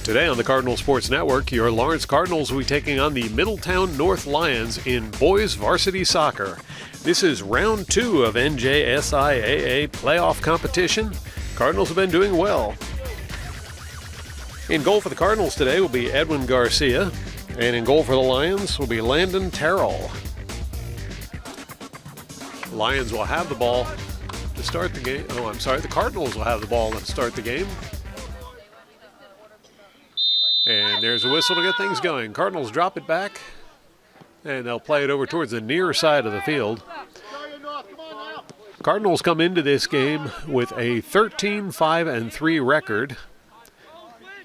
Today on the Cardinal Sports Network, your Lawrence Cardinals will be taking on the Middletown North Lions in boys varsity soccer. This is round 2 of NJSIAA playoff competition. Cardinals have been doing well. In goal for the Cardinals today will be Edwin Garcia, and in goal for the Lions will be Landon Terrell. Lions will have the ball to start the game. The Cardinals will have the ball to start the game. And there's a whistle to get things going. Cardinals drop it back, and they'll play it over towards the near side of the field. Cardinals come into this game with a 13-5-3 record.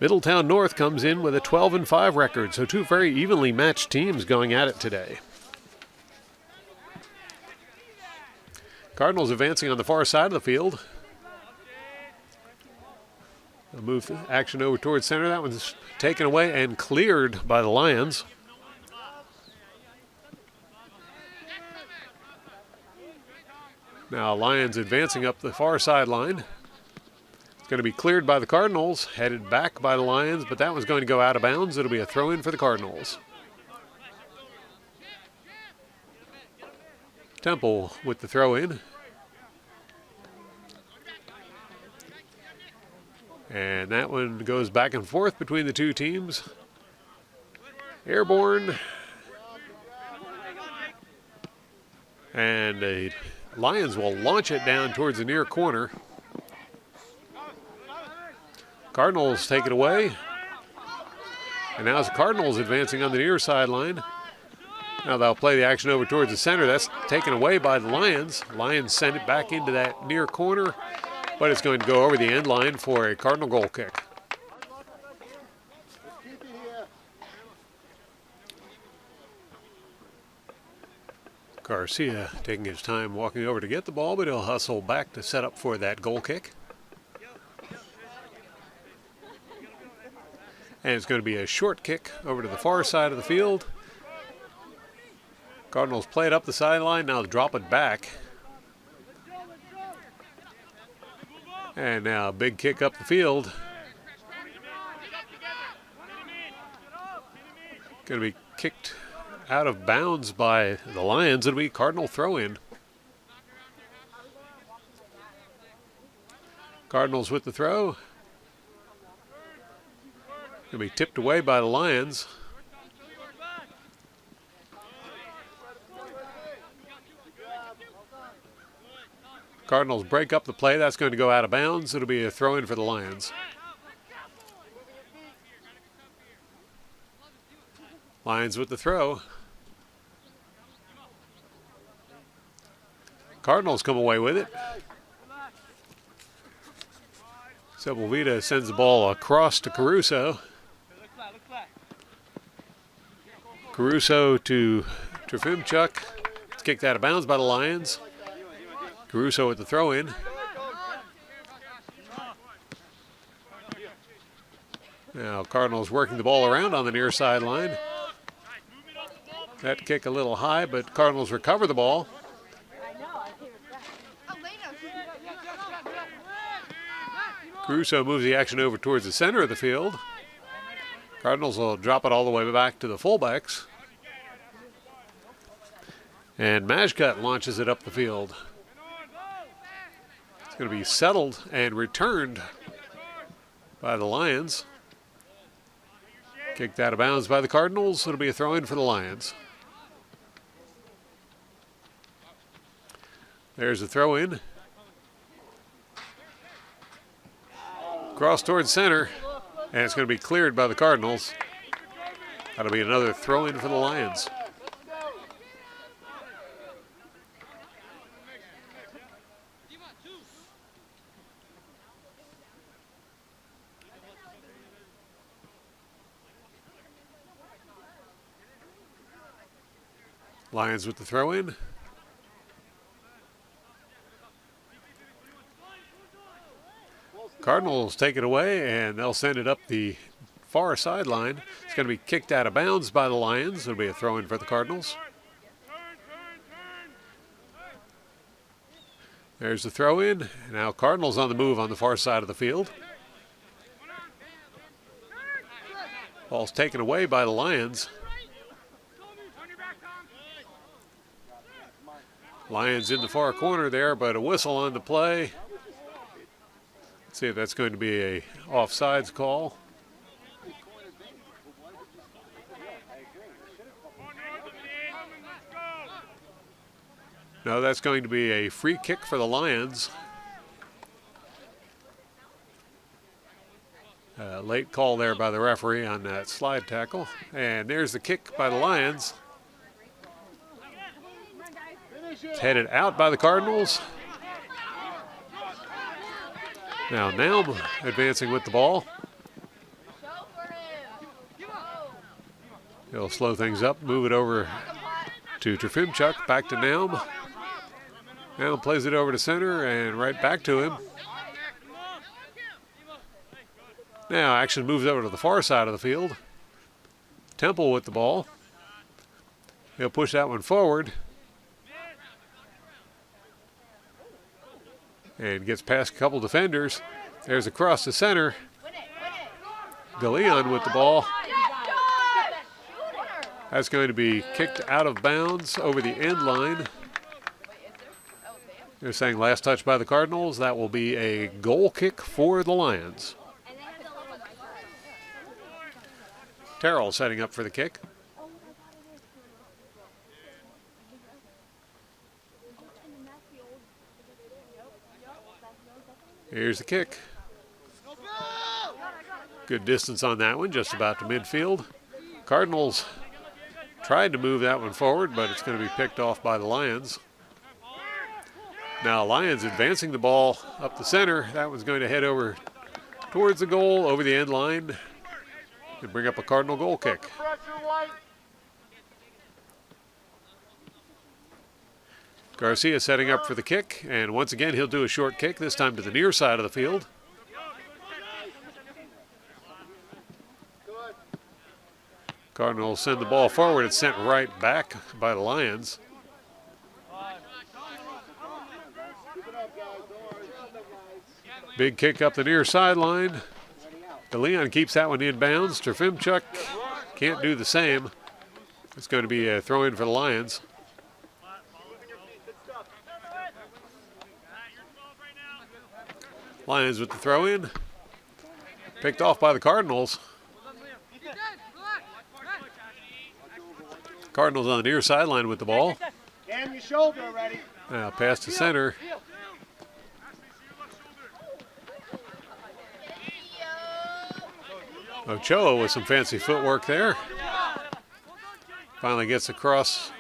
Middletown North comes in with a 12-5 record, so two very evenly matched teams going at it today. Cardinals advancing on the far side of the field. A move action over towards center. That one's taken away and cleared by the Lions. Now Lions advancing up the far sideline. It's going to be cleared by the Cardinals, headed back by the Lions, but that one's going to go out of bounds. It'll be a throw-in for the Cardinals. Temple with the throw-in. And that one goes back and forth between the two teams. Airborne. And the Lions will launch it down towards the near corner. Cardinals take it away. And now it's the Cardinals advancing on the near sideline. Now they'll play the action over towards the center. That's taken away by the Lions. Lions send it back into that near corner, but it's going to go over the end line for a Cardinal goal kick. Garcia taking his time walking over to get the ball, but he'll hustle back to set up for that goal kick. And it's going to be a short kick over to the far side of the field. Cardinals play it up the sideline, now drop it back. And now a big kick up the field. Going to be kicked out of bounds by the Lions. It'll be Cardinal throw-in. Cardinals with the throw. Going to be tipped away by the Lions. Cardinals break up the play. That's going to go out of bounds. It'll be a throw-in for the Lions. Lions with the throw. Cardinals come away with it. Sepulveda sends the ball across to Caruso. Caruso to Trofimchuk. It's kicked out of bounds by the Lions. Caruso with the throw-in. Now Cardinals working the ball around on the near sideline. That kick a little high, but Cardinals recover the ball. Caruso moves the action over towards the center of the field. Cardinals will drop it all the way back to the fullbacks. And Majcut launches it up the field. It's going to be settled and returned by the Lions. Kicked out of bounds by the Cardinals. It'll be a throw-in for the Lions. There's a throw-in. Cross towards center, and it's going to be cleared by the Cardinals. That'll be another throw-in for the Lions. Lions with the throw-in. Cardinals take it away, and they'll send it up the far sideline. It's going to be kicked out of bounds by the Lions. It'll be a throw-in for the Cardinals. There's the throw-in. Now Cardinals on the move on the far side of the field. Ball's taken away by the Lions. Lions in the far corner there, but a whistle on the play. Let's see if that's going to be a offsides call. No, that's going to be a free kick for the Lions. Late call there by the referee on that slide tackle. And there's the kick by the Lions. It's headed out by the Cardinals. Now Naum advancing with the ball. He'll slow things up, move it over to Trofimchuk, back to Naum. Naum plays it over to center and right back to him. Now action moves over to the far side of the field. Temple with the ball. He'll push that one forward. And gets past a couple defenders. There's a cross to center. DeLeon with the ball. That's going to be kicked out of bounds over the end line. They're saying last touch by the Cardinals. That will be a goal kick for the Lions. Terrell setting up for the kick. Here's the kick. Good distance on that one, just about to midfield. Cardinals tried to move that one forward, but it's going to be picked off by the Lions. Now Lions advancing the ball up the center. That one's going to head over towards the goal, over the end line, and bring up a Cardinal goal kick. Garcia setting up for the kick, and once again he'll do a short kick, this time to the near side of the field. Cardinals send the ball forward. It's sent right back by the Lions. Big kick up the near sideline. DeLeon keeps that one inbounds. Trofimchuk can't do the same. It's going to be a throw-in for the Lions. Lions with the throw-in. Picked off by the Cardinals. Cardinals on the near sideline with the ball. Now pass to center. Ochoa with some fancy footwork there. Finally gets across.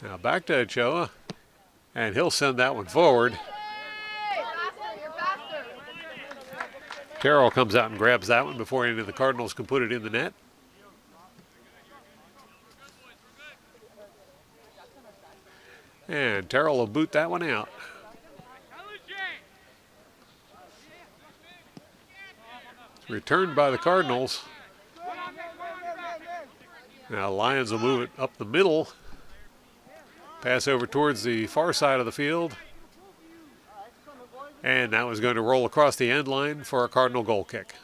Now back to Ochoa. And he'll send that one forward. Terrell comes out and grabs that one before any of the Cardinals can put it in the net. And Terrell will boot that one out. It's returned by the Cardinals. Now Lions will move it up the middle. Pass over towards the far side of the field. And that was going to roll across the end line for a Cardinal goal kick.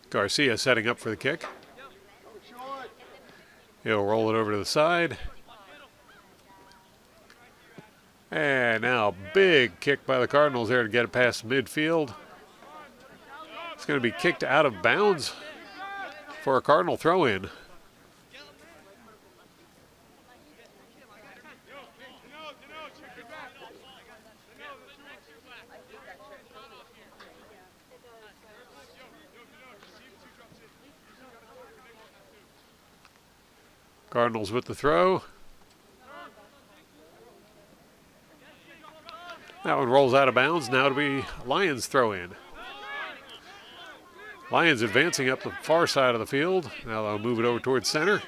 Garcia setting up for the kick. He'll roll it over to the side. And now big kick by the Cardinals there to get it past midfield. It's going to be kicked out of bounds for a Cardinal throw-in. Cardinals with the throw. That one rolls out of bounds. Now it'll be Lions throw in. Lions advancing up the far side of the field. Now they'll move it over towards center.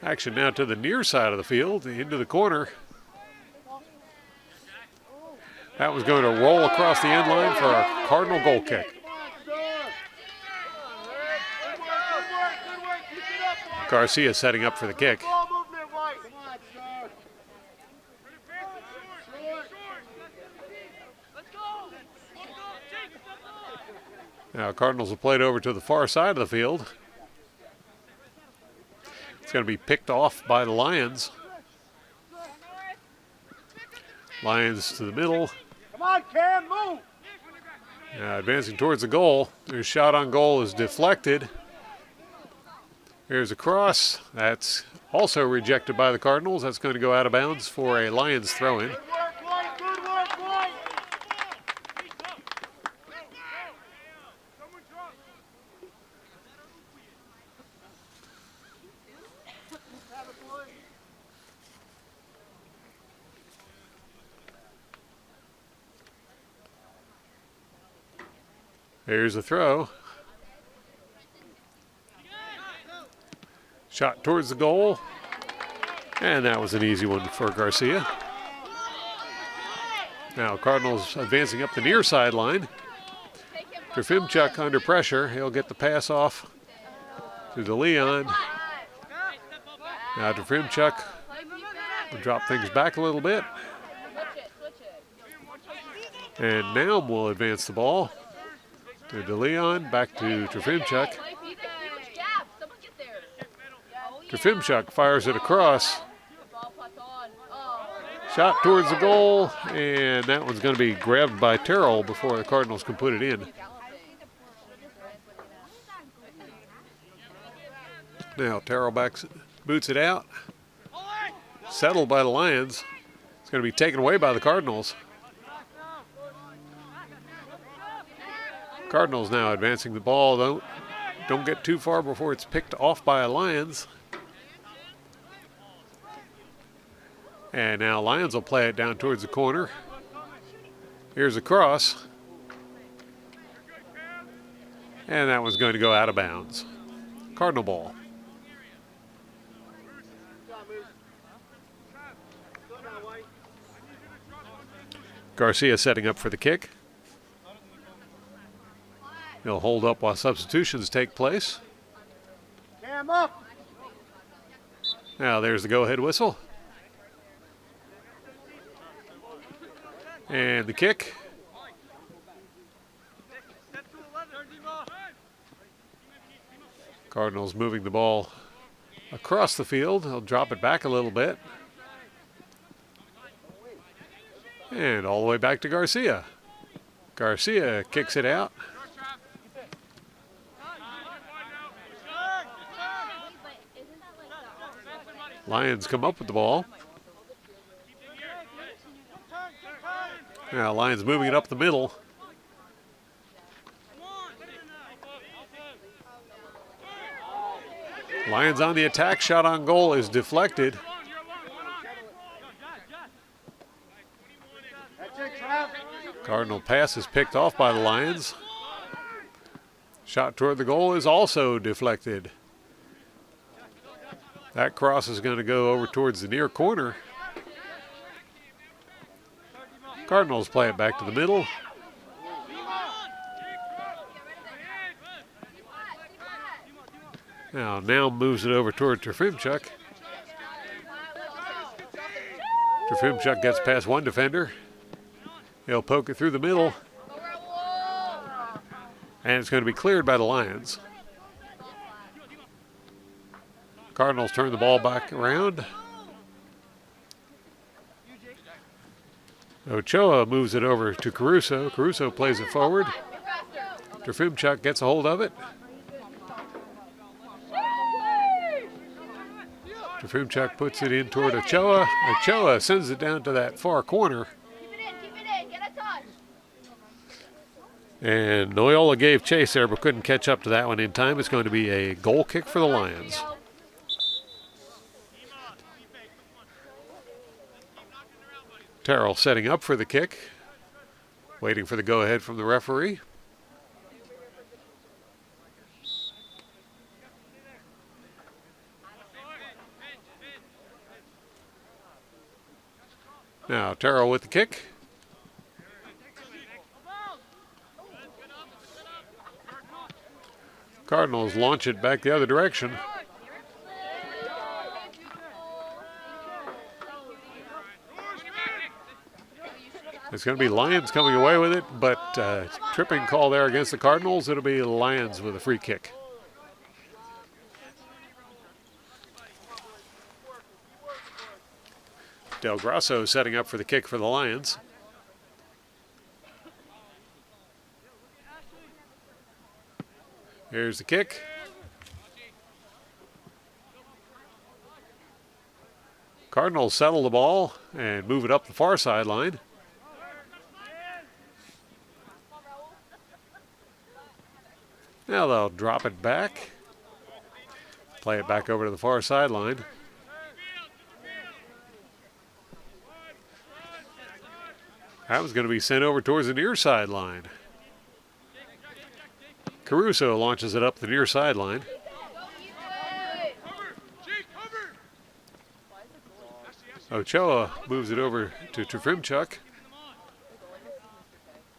Action now to the near side of the field, into the corner. That was going to roll across the end line for a Cardinal goal kick. Garcia setting up for the kick. Now Cardinals will play it over to the far side of the field. It's going to be picked off by the Lions. Lions to the middle. Come on, Cam, move! Now advancing towards the goal. Their shot on goal is deflected. Here's a cross. That's also rejected by the Cardinals. That's going to go out of bounds for a Lions throw-in. Good work, Lloyd. Here's the throw. Shot towards the goal. And that was an easy one for Garcia. Now Cardinals advancing up the near sideline. Trofimchuk under pressure. He'll get the pass off to DeLeon. Now Trofimchuk will drop things back a little bit. And Naum will advance the ball to DeLeon, back to Trofimchuk. Trofimchuk fires it across. Shot towards the goal, and that one's going to be grabbed by Terrell before the Cardinals can put it in. Now Terrell boots it out. Settled by the Lions. It's going to be taken away by the Cardinals. Cardinals now advancing the ball. Don't get too far before it's picked off by a Lions. And now Lions will play it down towards the corner. Here's a cross. And that one's going to go out of bounds. Cardinal ball. Garcia setting up for the kick. He'll hold up while substitutions take place. Cam up. Now there's the go-ahead whistle. And the kick. Cardinals moving the ball across the field. He'll drop it back a little bit. And all the way back to Garcia. Garcia kicks it out. Lions come up with the ball. Now Lions moving it up the middle. Lions on the attack. Shot on goal is deflected. Cardinal pass is picked off by the Lions. Shot toward the goal is also deflected. That cross is going to go over towards the near corner. Cardinals play it back to the middle. Now moves it over toward Trofimchuk. Trofimchuk gets past one defender. He'll poke it through the middle. And it's going to be cleared by the Lions. Cardinals turn the ball back around. Ochoa moves it over to Caruso. Caruso plays it forward. Trofimchuk gets a hold of it. Trofimchuk puts it in toward Ochoa. Ochoa sends it down to that far corner. And Noyola gave chase there but couldn't catch up to that one in time. It's going to be a goal kick for the Lions. Terrell setting up for the kick, waiting for the go-ahead from the referee. Now Terrell with the kick. Cardinals launch it back the other direction. It's going to be Lions coming away with it, but tripping call there against the Cardinals. It'll be Lions with a free kick. Del Grosso setting up for the kick for the Lions. Here's the kick. Cardinals settle the ball and move it up the far sideline. Now they'll drop it back, play it back over to the far sideline. That was going to be sent over towards the near sideline. Caruso launches it up the near sideline. Ochoa moves it over to Trofimchuk.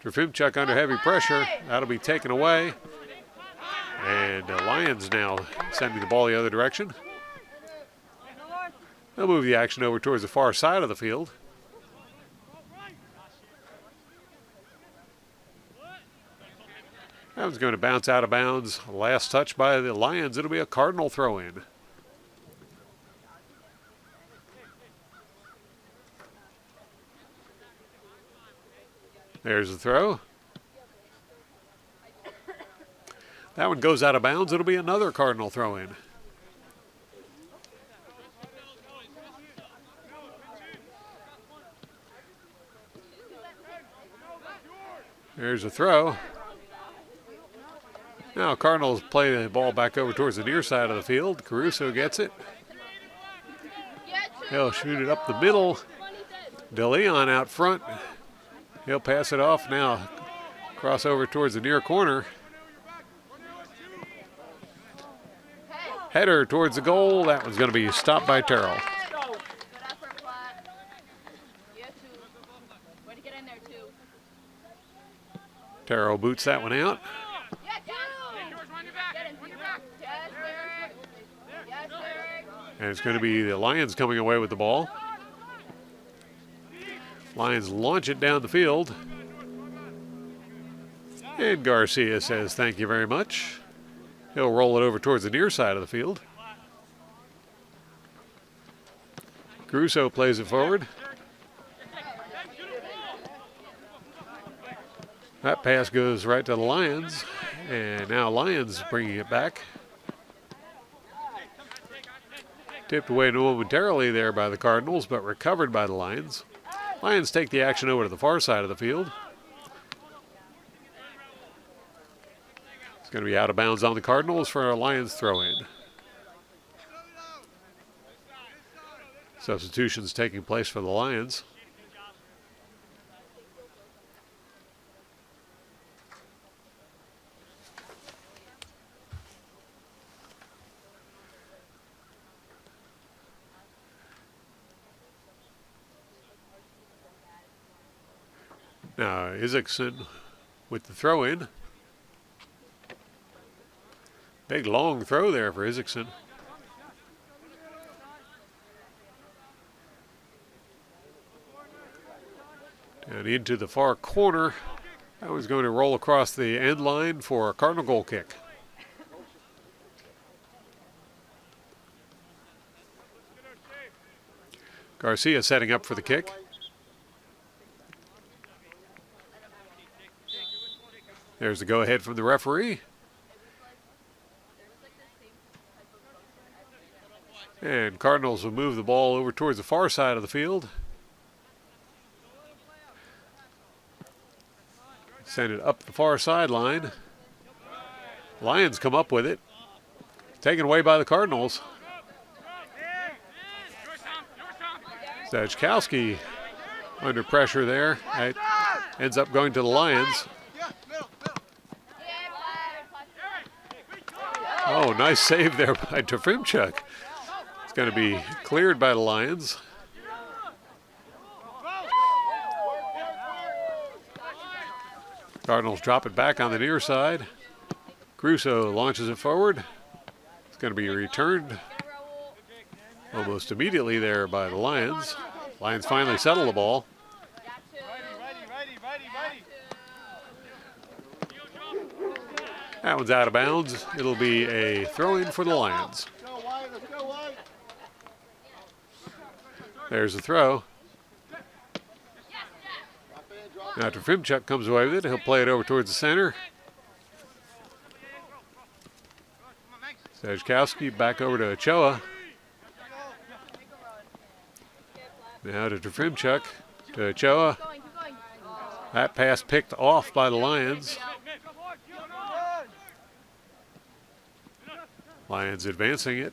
Trofimchuk under heavy pressure. That'll be taken away. And the Lions now sending the ball the other direction. They'll move the action over towards the far side of the field. That one's going to bounce out of bounds. Last touch by the Lions. It'll be a Cardinal throw-in. There's the throw. That one goes out of bounds. It'll be another Cardinal throw-in. There's a throw. Now Cardinals play the ball back over towards the near side of the field. Caruso gets it. He'll shoot it up the middle. DeLeon out front. He'll pass it off now. Cross over towards the near corner. Header towards the goal. That one's going to be stopped by Terrell. Terrell boots that one out. And it's going to be the Lions coming away with the ball. Lions launch it down the field. And Garcia says thank you very much. He'll roll it over towards the near side of the field. Caruso plays it forward. That pass goes right to the Lions. And now Lions bringing it back. Tipped away momentarily there by the Cardinals, but recovered by the Lions. Lions take the action over to the far side of the field. It's going to be out of bounds on the Cardinals for a Lions throw-in. Substitutions taking place for the Lions. Now Isaacson with the throw-in. Big long throw there for Isaacson. Down into the far corner. That was going to roll across the end line for a Cardinal goal kick. Garcia setting up for the kick. There's the go-ahead from the referee. And Cardinals will move the ball over towards the far side of the field. Send it up the far sideline. Lions come up with it. Taken away by the Cardinals. Zajkowski under pressure there. It ends up going to the Lions. Oh, nice save there by Trofimchuk. It's going to be cleared by the Lions. Cardinals drop it back on the near side. Crusoe launches it forward. It's going to be returned almost immediately there by the Lions. Lions finally settle the ball. That one's out of bounds. It'll be a throw-in for the Lions. There's the throw. Now Trofimchuk comes away with it. He'll play it over towards the center. Sajkowski back over to Ochoa. Now to Trofimchuk, to Ochoa. That pass picked off by the Lions. Lions advancing it.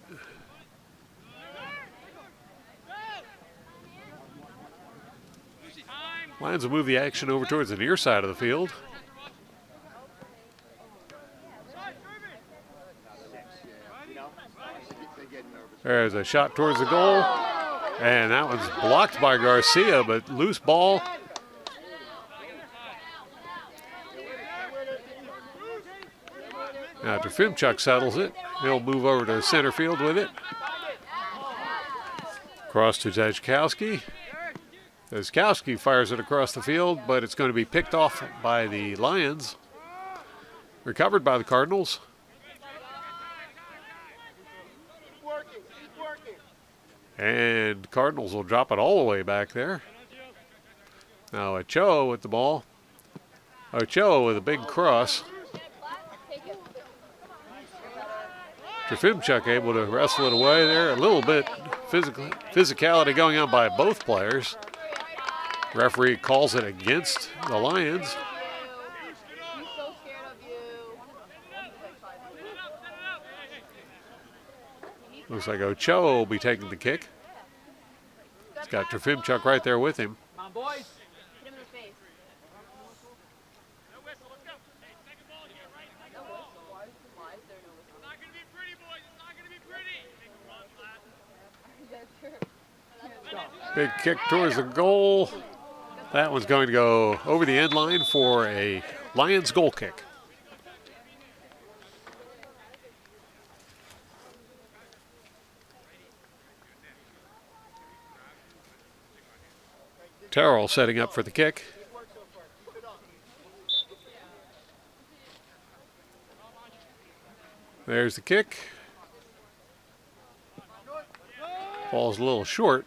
Lions will move the action over towards the near side of the field. There's a shot towards the goal. And that one's blocked by Garcia, but loose ball. Now Trofimchuk settles it. He'll move over to center field with it. Cross to Zajkowski. Zajkowski fires it across the field, but it's going to be picked off by the Lions. Recovered by the Cardinals. And Cardinals will drop it all the way back there. Now Ochoa with the ball. Ochoa with a big cross. Trofimchuk able to wrestle it away there. A little bit physicality going on by both players. Referee calls it against the Lions. Looks like Ochoa will be taking the kick. He's got Trofimchuk right there with him. Come on, boys. Hit him in the face. No whistle, let's go. Hey, second ball here, right? Second No ball. whistle. Why is there no whistle? It's not going to be pretty, boys. It's not going to be pretty. Take a run, lad. Big kick towards the goal. That one's going to go over the end line for a Lions goal kick. Terrell setting up for the kick. There's the kick. Ball's a little short.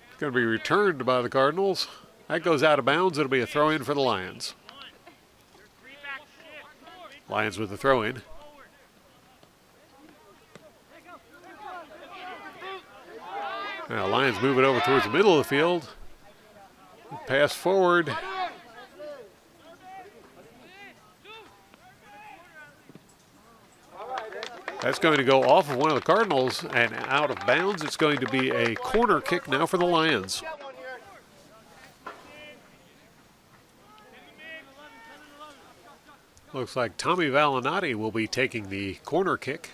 It's going to be returned by the Cardinals. That goes out of bounds. It'll be a throw-in for the Lions. Lions with the throw-in. Now Lions move it over towards the middle of the field. Pass forward. That's going to go off of one of the Cardinals and out of bounds. It's going to be a corner kick now for the Lions. Looks like Tommy Valinati will be taking the corner kick.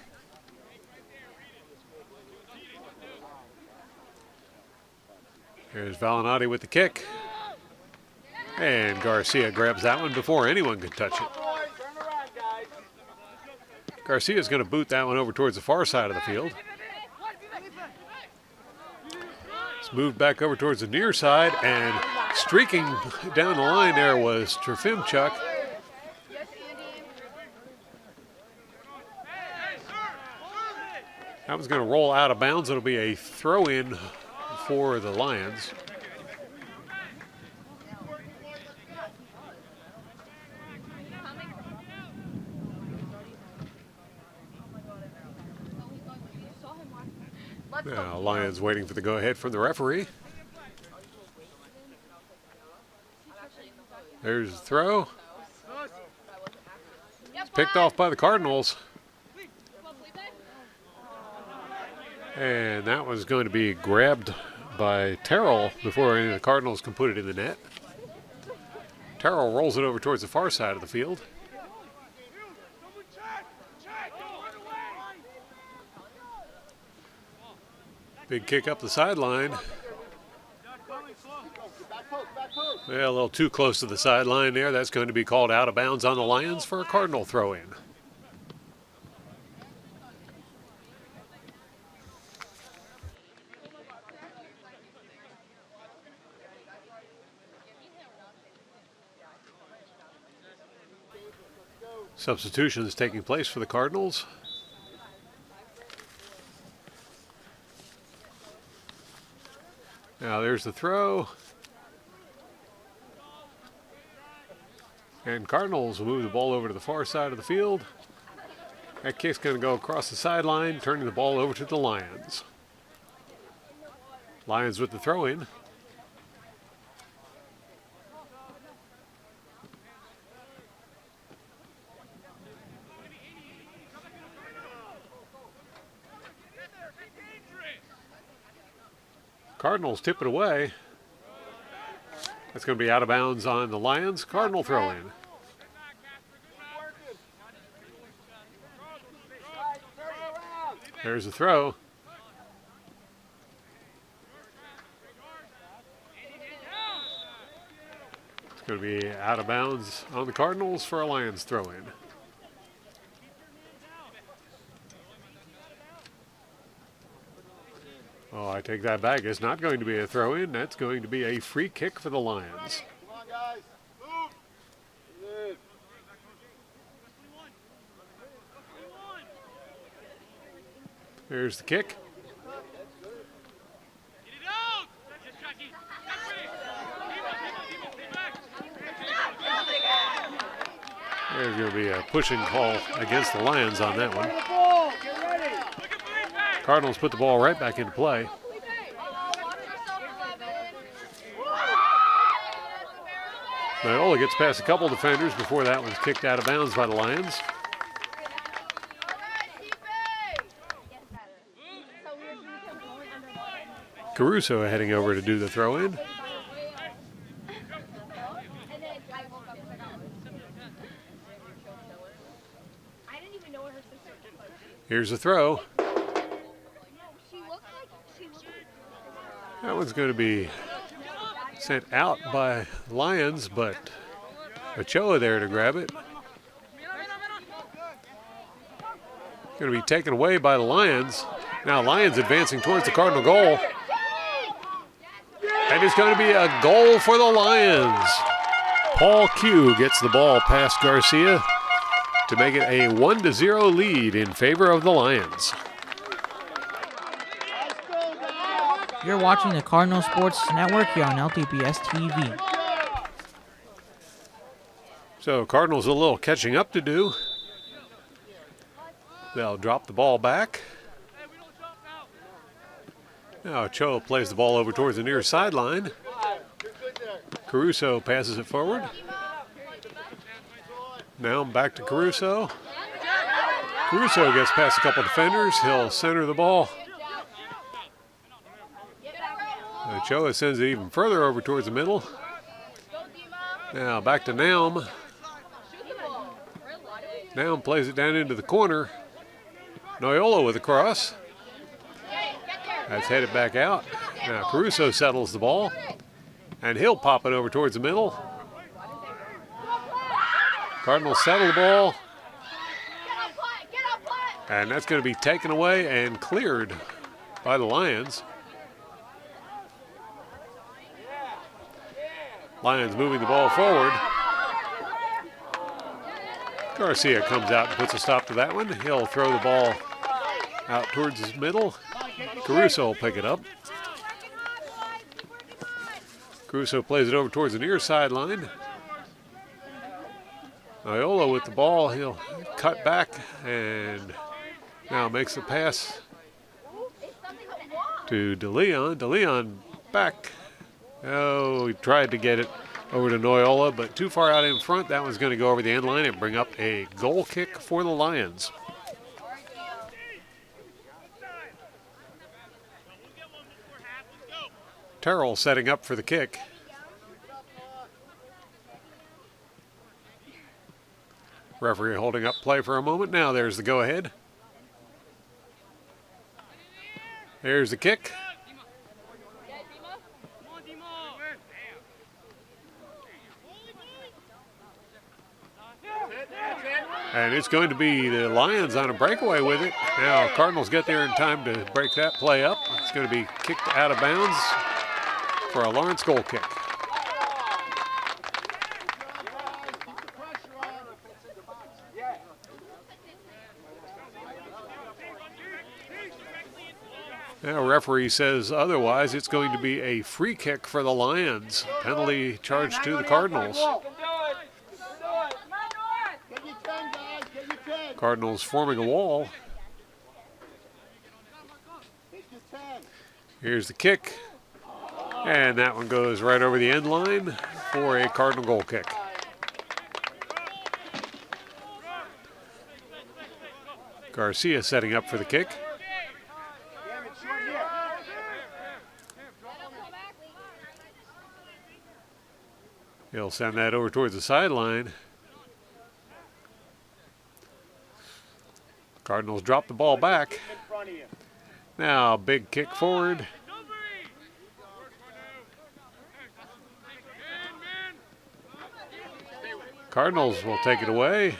Here's Valinati with the kick. And Garcia grabs that one before anyone could touch it. Garcia's going to boot that one over towards the far side of the field. It's moved back over towards the near side, and streaking down the line there was Trofimchuk. That one's going to roll out of bounds. It'll be a throw-in for the Lions. Now, Lions waiting for the go-ahead from the referee. There's the throw. It's picked off by the Cardinals. And that was going to be grabbed by Terrell before any of the Cardinals can put it in the net. Terrell rolls it over towards the far side of the field. Big kick up the sideline. Well, a little too close to the sideline there. That's going to be called out of bounds on the Lions for a Cardinal throw-in. Substitutions taking place for the Cardinals. Now there's the throw. And Cardinals will move the ball over to the far side of the field. That kick's going to go across the sideline, turning the ball over to the Lions. Lions with the throw-in. Cardinals tip it away. That's going to be out of bounds on the Lions. Cardinal throw-in. There's the throw. It's going to be out of bounds on the Cardinals for a Lions throw-in. Oh, I take that back. It's not going to be a throw-in. That's going to be a free kick for the Lions. Come on, guys. Move. Good. There's the kick. There's going to be a pushing call against the Lions on that one. Cardinals put the ball right back into play. Noyola gets past a couple defenders before that one's kicked out of bounds by the Lions. Caruso heading over to do the throw-in. Here's the throw. That one's going to be sent out by Lions, but Ochoa there to grab it. Going to be taken away by the Lions. Now Lions advancing towards the Cardinal goal. And it's going to be a goal for the Lions. Paul Q gets the ball past Garcia to make it a 1-0 lead in favor of the Lions. You're watching the Cardinal Sports Network here on LTPS TV. So Cardinals a little catching up to do. They'll drop the ball back. Now Ochoa plays the ball over towards the near sideline. Caruso passes it forward. Now back to Caruso. Caruso gets past a couple defenders. He'll center the ball. Ochoa sends it even further over towards the middle. Now back to Naum. Naum plays it down into the corner. Noyola with a cross. That's headed back out. Now Caruso settles the ball. And he'll pop it over towards the middle. Cardinals settle the ball. And that's going to be taken away and cleared by the Lions. Lions moving the ball forward. Garcia comes out and puts a stop to that one. He'll throw the ball out towards his middle. Caruso will pick it up. Caruso plays it over towards the near sideline. Noyola with the ball. He'll cut back and now makes the pass to DeLeon. DeLeon back. Oh, he tried to get it over to Noyola, but too far out in front. That one's going to go over the end line and bring up a goal kick for the Lions. Terrell setting up for the kick. Referee holding up play for a moment. Now there's the go-ahead. There's the kick. And it's going to be the Lions on a breakaway with it. Now Cardinals get there in time to break that play up. It's going to be kicked out of bounds for a Lawrence goal kick. Now referee says otherwise. It's going to be a free kick for the Lions. Penalty charged to the Cardinals. Cardinals forming a wall. Here's the kick. And that one goes right over the end line for a Cardinal goal kick. Garcia setting up for the kick. He'll send that over towards the sideline. Cardinals drop the ball back. Now big kick forward. Cardinals will take it away.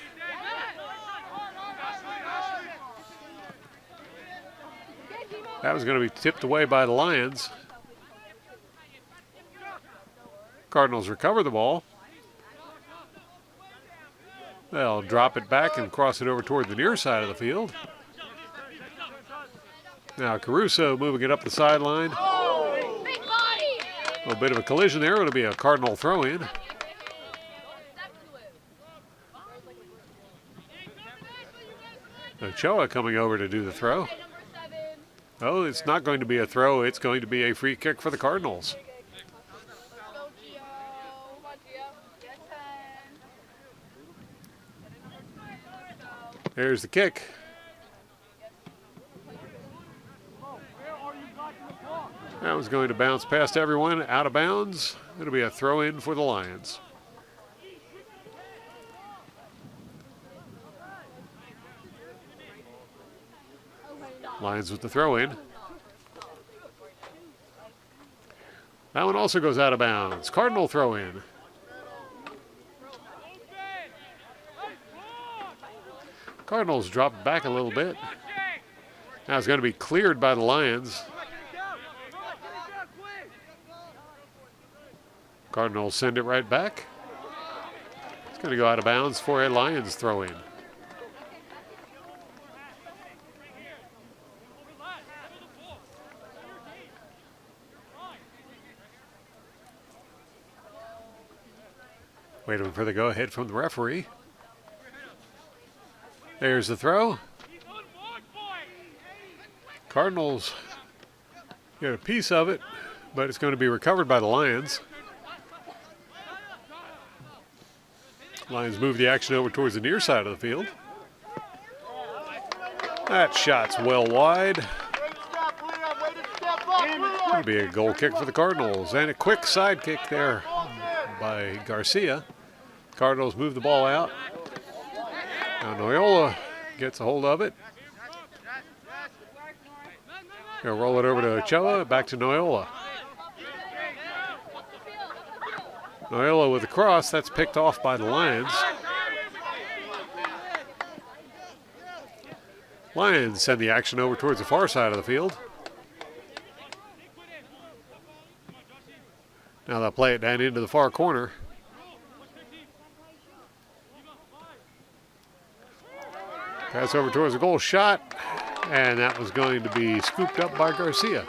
That was going to be tipped away by the Lions. Cardinals recover the ball. They'll drop it back and cross it over toward the near side of the field. Now Caruso moving it up the sideline. A little bit of a collision there. It'll be a Cardinal throw-in. Ochoa coming over to do the throw. Oh, it's not going to be a throw. It's going to be a free kick for the Cardinals. There's the kick. That was going to bounce past everyone, out of bounds. It'll be a throw-in for the Lions. Lions with the throw-in. That one also goes out of bounds. Cardinal throw-in. Cardinals drop it back a little bit. Now it's going to be cleared by the Lions. Cardinals send it right back. It's going to go out of bounds for a Lions throw-in. Waiting for the go-ahead from the referee. There's the throw. Cardinals get a piece of it, but it's going to be recovered by the Lions. Lions move the action over towards the near side of the field. That shot's well wide. It'll be a goal kick for the Cardinals, and a quick side kick there by Garcia. Cardinals move the ball out. Now Noyola gets a hold of it. Gonna roll it over to Ochoa, back to Noyola. Noyola with the cross, that's picked off by the Lions. Lions send the action over towards the far side of the field. Now they'll play it down into the far corner. Pass over towards the goal shot, and that was going to be scooped up by Garcia.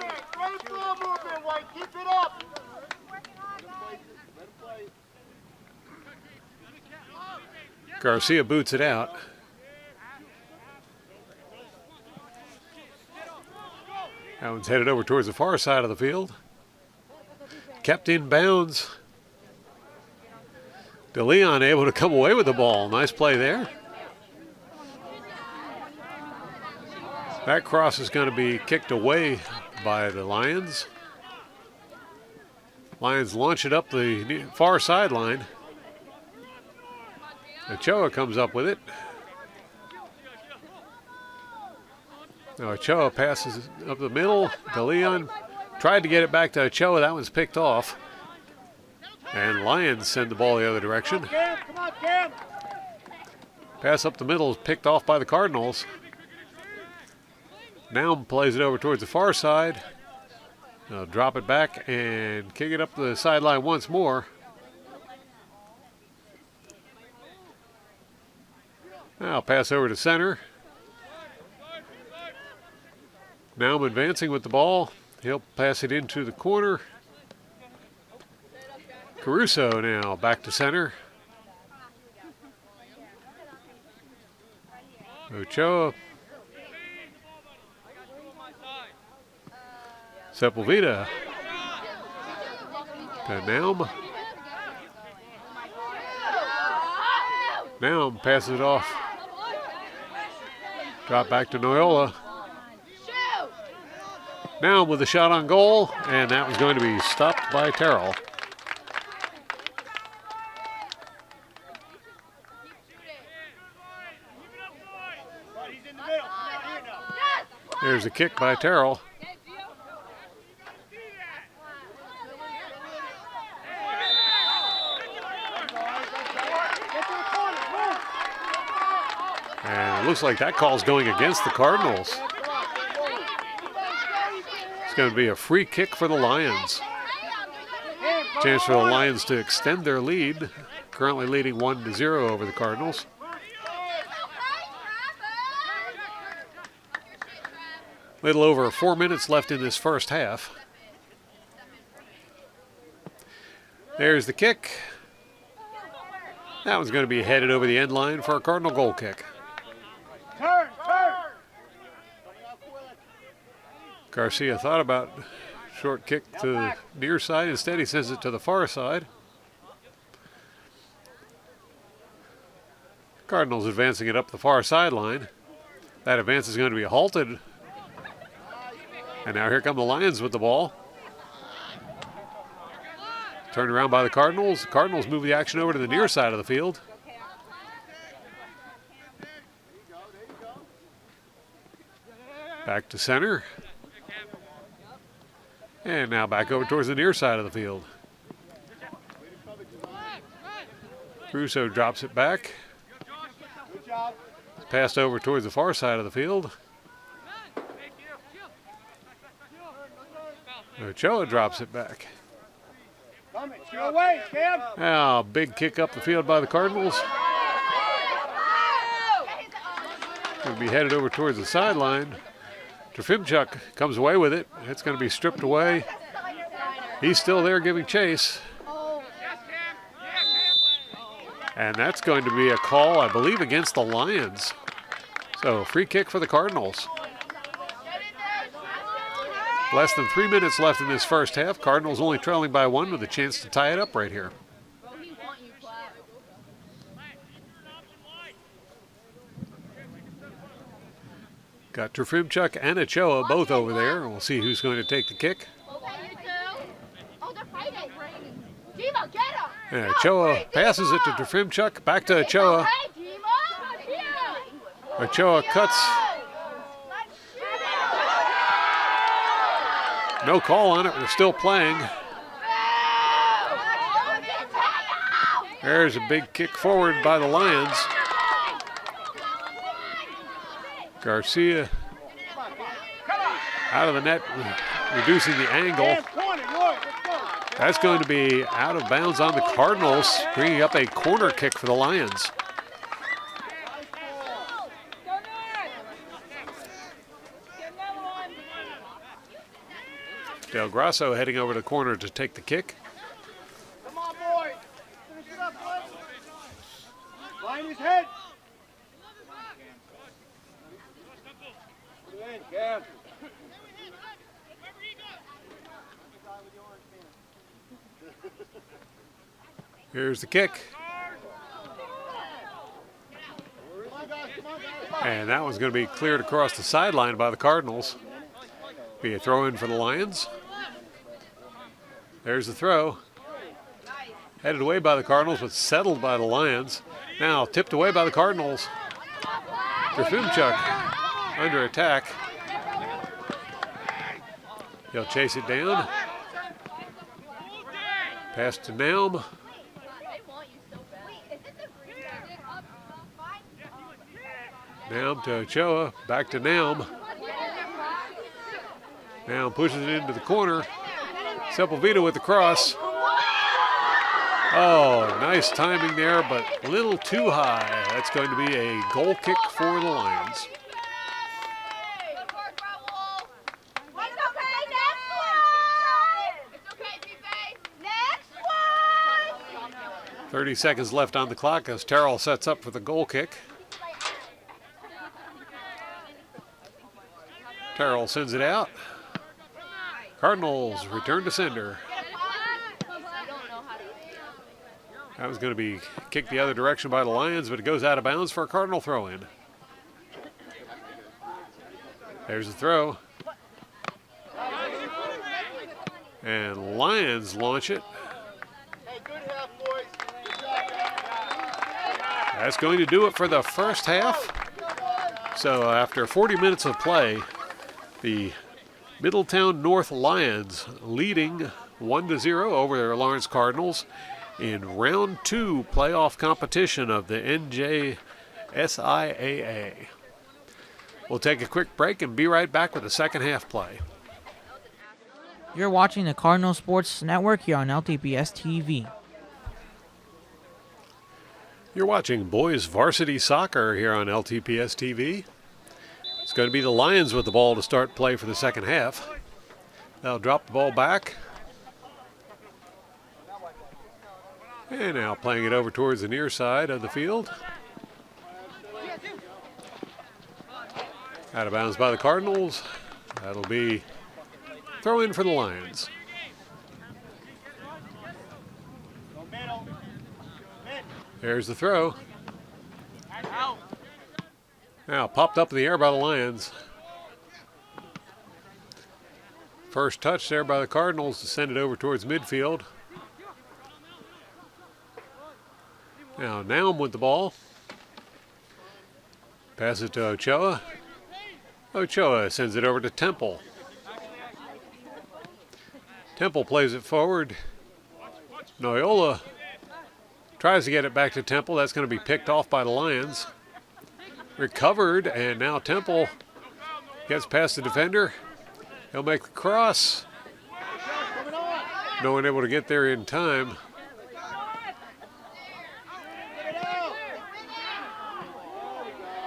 Garcia boots it out. That one's headed over towards the far side of the field. Kept in bounds. DeLeon able to come away with the ball. Nice play there. That cross is going to be kicked away by the Lions. Lions launch it up the far sideline. Ochoa comes up with it. Now Ochoa passes up the middle to Leon. Tried to get it back to Ochoa. That one's picked off. And Lions send the ball the other direction. Come on, Cam. Pass up the middle is picked off by the Cardinals. Now plays it over towards the far side. They'll drop it back and kick it up the sideline once more. Now pass over to center. Now I'm advancing with the ball. He'll pass it into the corner. Caruso now back to center. Ochoa. Sepulveda. To Naum. Naum passes it off. Drop back to Noyola. Naum with a shot on goal, and that was going to be stopped by Terrell. He's in the middle. Come out here now. There's a kick by Terrell. And it looks like that call's going against the Cardinals. It's going to be a free kick for the Lions. Chance for the Lions to extend their lead. Currently leading 1-0 over the Cardinals. Little over 4 minutes left in this first half. There's the kick. That one's going to be headed over the end line for a Cardinal goal kick. Turn. Garcia thought about short kick to the near side. Instead, he sends it to the far side. Cardinals advancing it up the far sideline. That advance is going to be halted. And now here come the Lions with the ball. Turned around by the Cardinals. The Cardinals move the action over to the near side of the field. Back to center. And now back over towards the near side of the field. Russo drops it back. Good job. Passed over towards the far side of the field. Ochoa drops it back. Coming. Your way, Cam. Now, big kick up the field by the Cardinals. Will be headed over towards the sideline. Trofimchuk comes away with it. It's going to be stripped away. He's still there giving chase. And that's going to be a call, I believe, against the Lions. So, free kick for the Cardinals. Less than 3 minutes left in this first half. Cardinals only trailing by 1 with a chance to tie it up right here. Got Trofimchuk and Ochoa both over there. We'll see who's going to take the kick. And Ochoa passes it to Trofimchuk. Back to Ochoa. Ochoa cuts. No call on it. We're still playing. There's a big kick forward by the Lions. Garcia out of the net, reducing the angle. That's going to be out of bounds on the Cardinals, bringing up a corner kick for the Lions. Del Grasso heading over to the corner to take the kick. Come on, boys. Finish it up, boys. Line his head. Put it in, Cam. Here's the kick. Come on, guys. Come on, guys. And that one's going to be cleared across the sideline by the Cardinals. Be a throw in for the Lions. There's the throw. Headed away by the Cardinals, but settled by the Lions. Now tipped away by the Cardinals. Grafumchuk under attack. He'll chase it down. Pass to Naum. Naum to Ochoa. Back to Naum. Naum pushes it into the corner. Sepulveda with the cross. Oh, nice timing there, but a little too high. That's going to be a goal kick for the Lions. 30 seconds left on the clock as Terrell sets up for the goal kick. Terrell sends it out. Cardinals return to sender. That was going to be kicked the other direction by the Lions, but it goes out of bounds for a Cardinal throw-in. There's the throw. And Lions launch it. That's going to do it for the first half. So after 40 minutes of play, the Middletown North Lions leading 1-0 over their Lawrence Cardinals in round 2 playoff competition of the NJSIAA. We'll take a quick break and be right back with the second half play. You're watching the Cardinal Sports Network here on LTPS TV. You're watching boys varsity soccer here on LTPS TV. It's going to be the Lions with the ball to start play for the second half. They'll drop the ball back. And now playing it over towards the near side of the field. Out of bounds by the Cardinals. That'll be throw in for the Lions. There's the throw. Now popped up in the air by the Lions. First touch there by the Cardinals to send it over towards midfield. Now Naum with the ball. Pass it to Ochoa. Ochoa sends it over to Temple. Temple plays it forward. Noyola tries to get it back to Temple. That's going to be picked off by the Lions. Recovered, and now Temple gets past the defender. He'll make the cross. No one able to get there in time.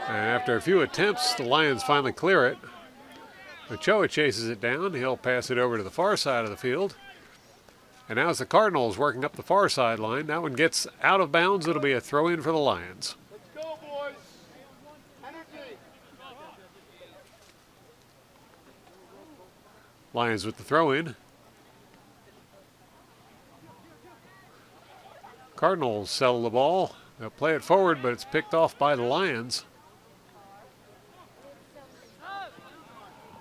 And after a few attempts, the Lions finally clear it. Ochoa chases it down. He'll pass it over to the far side of the field. And now it's the Cardinals working up the far sideline. That one gets out of bounds. It'll be a throw-in for the Lions. Let's go, boys. Energy. Lions with the throw-in. Cardinals settle the ball. They'll play it forward, but it's picked off by the Lions.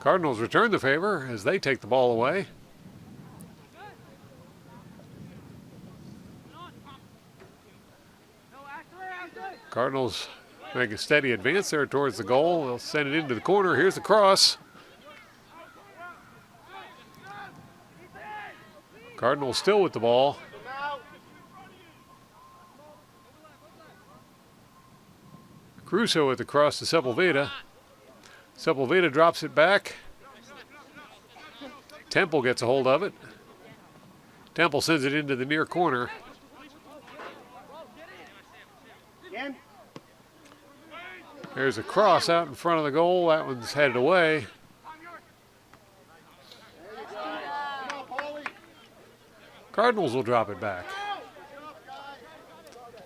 Cardinals return the favor as they take the ball away. Cardinals make a steady advance there towards the goal. They'll send it into the corner. Here's the cross. Cardinals still with the ball. Crusoe with the cross to Sepulveda. Sepulveda drops it back. Temple gets a hold of it. Temple sends it into the near corner. There's a cross out in front of the goal. That one's headed away. Cardinals will drop it back.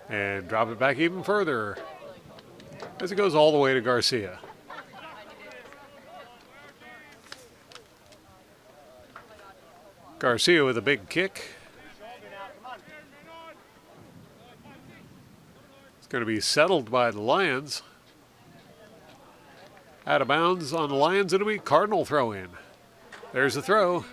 And drop it back even further as it goes all the way to Garcia. Garcia with a big kick. It's going to be settled by the Lions. Out of bounds on the Lions, it'll be Cardinal throw in. There's the throw.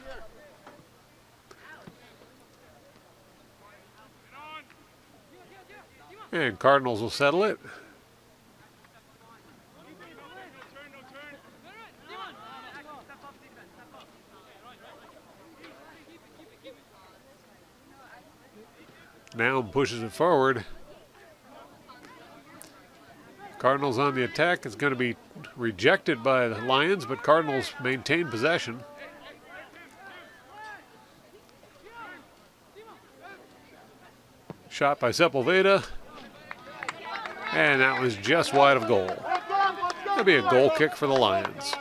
And Cardinals will settle it. Now pushes it forward. Cardinals on the attack. It's going to be rejected by the Lions, but Cardinals maintain possession. Shot by Sepulveda. And that was just wide of goal. That'll be a goal kick for the Lions.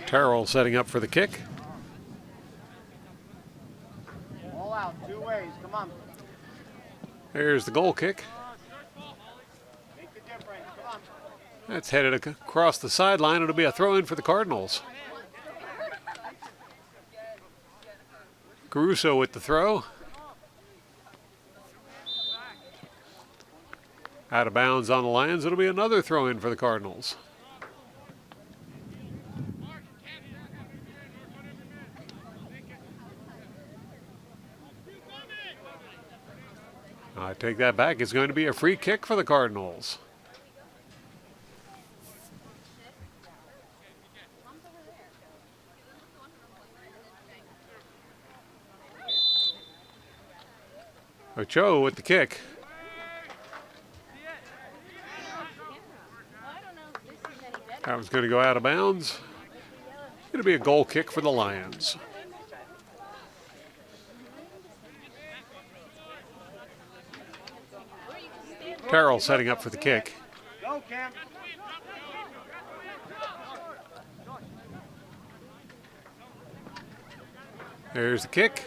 Terrell setting up for the kick. All out, 2 ways, come on. There's the goal kick. Make the difference, come on. That's headed across the sideline. It'll be a throw-in for the Cardinals. Caruso with the throw. Out of bounds on the Lions. It'll be another throw-in for the Cardinals. I take that back. It's going to be a free kick for the Cardinals. Ochoa with the kick. That one's going to go out of bounds. Going to be a goal kick for the Lions. Terrell setting up for the kick. Go, Cam. There's the kick.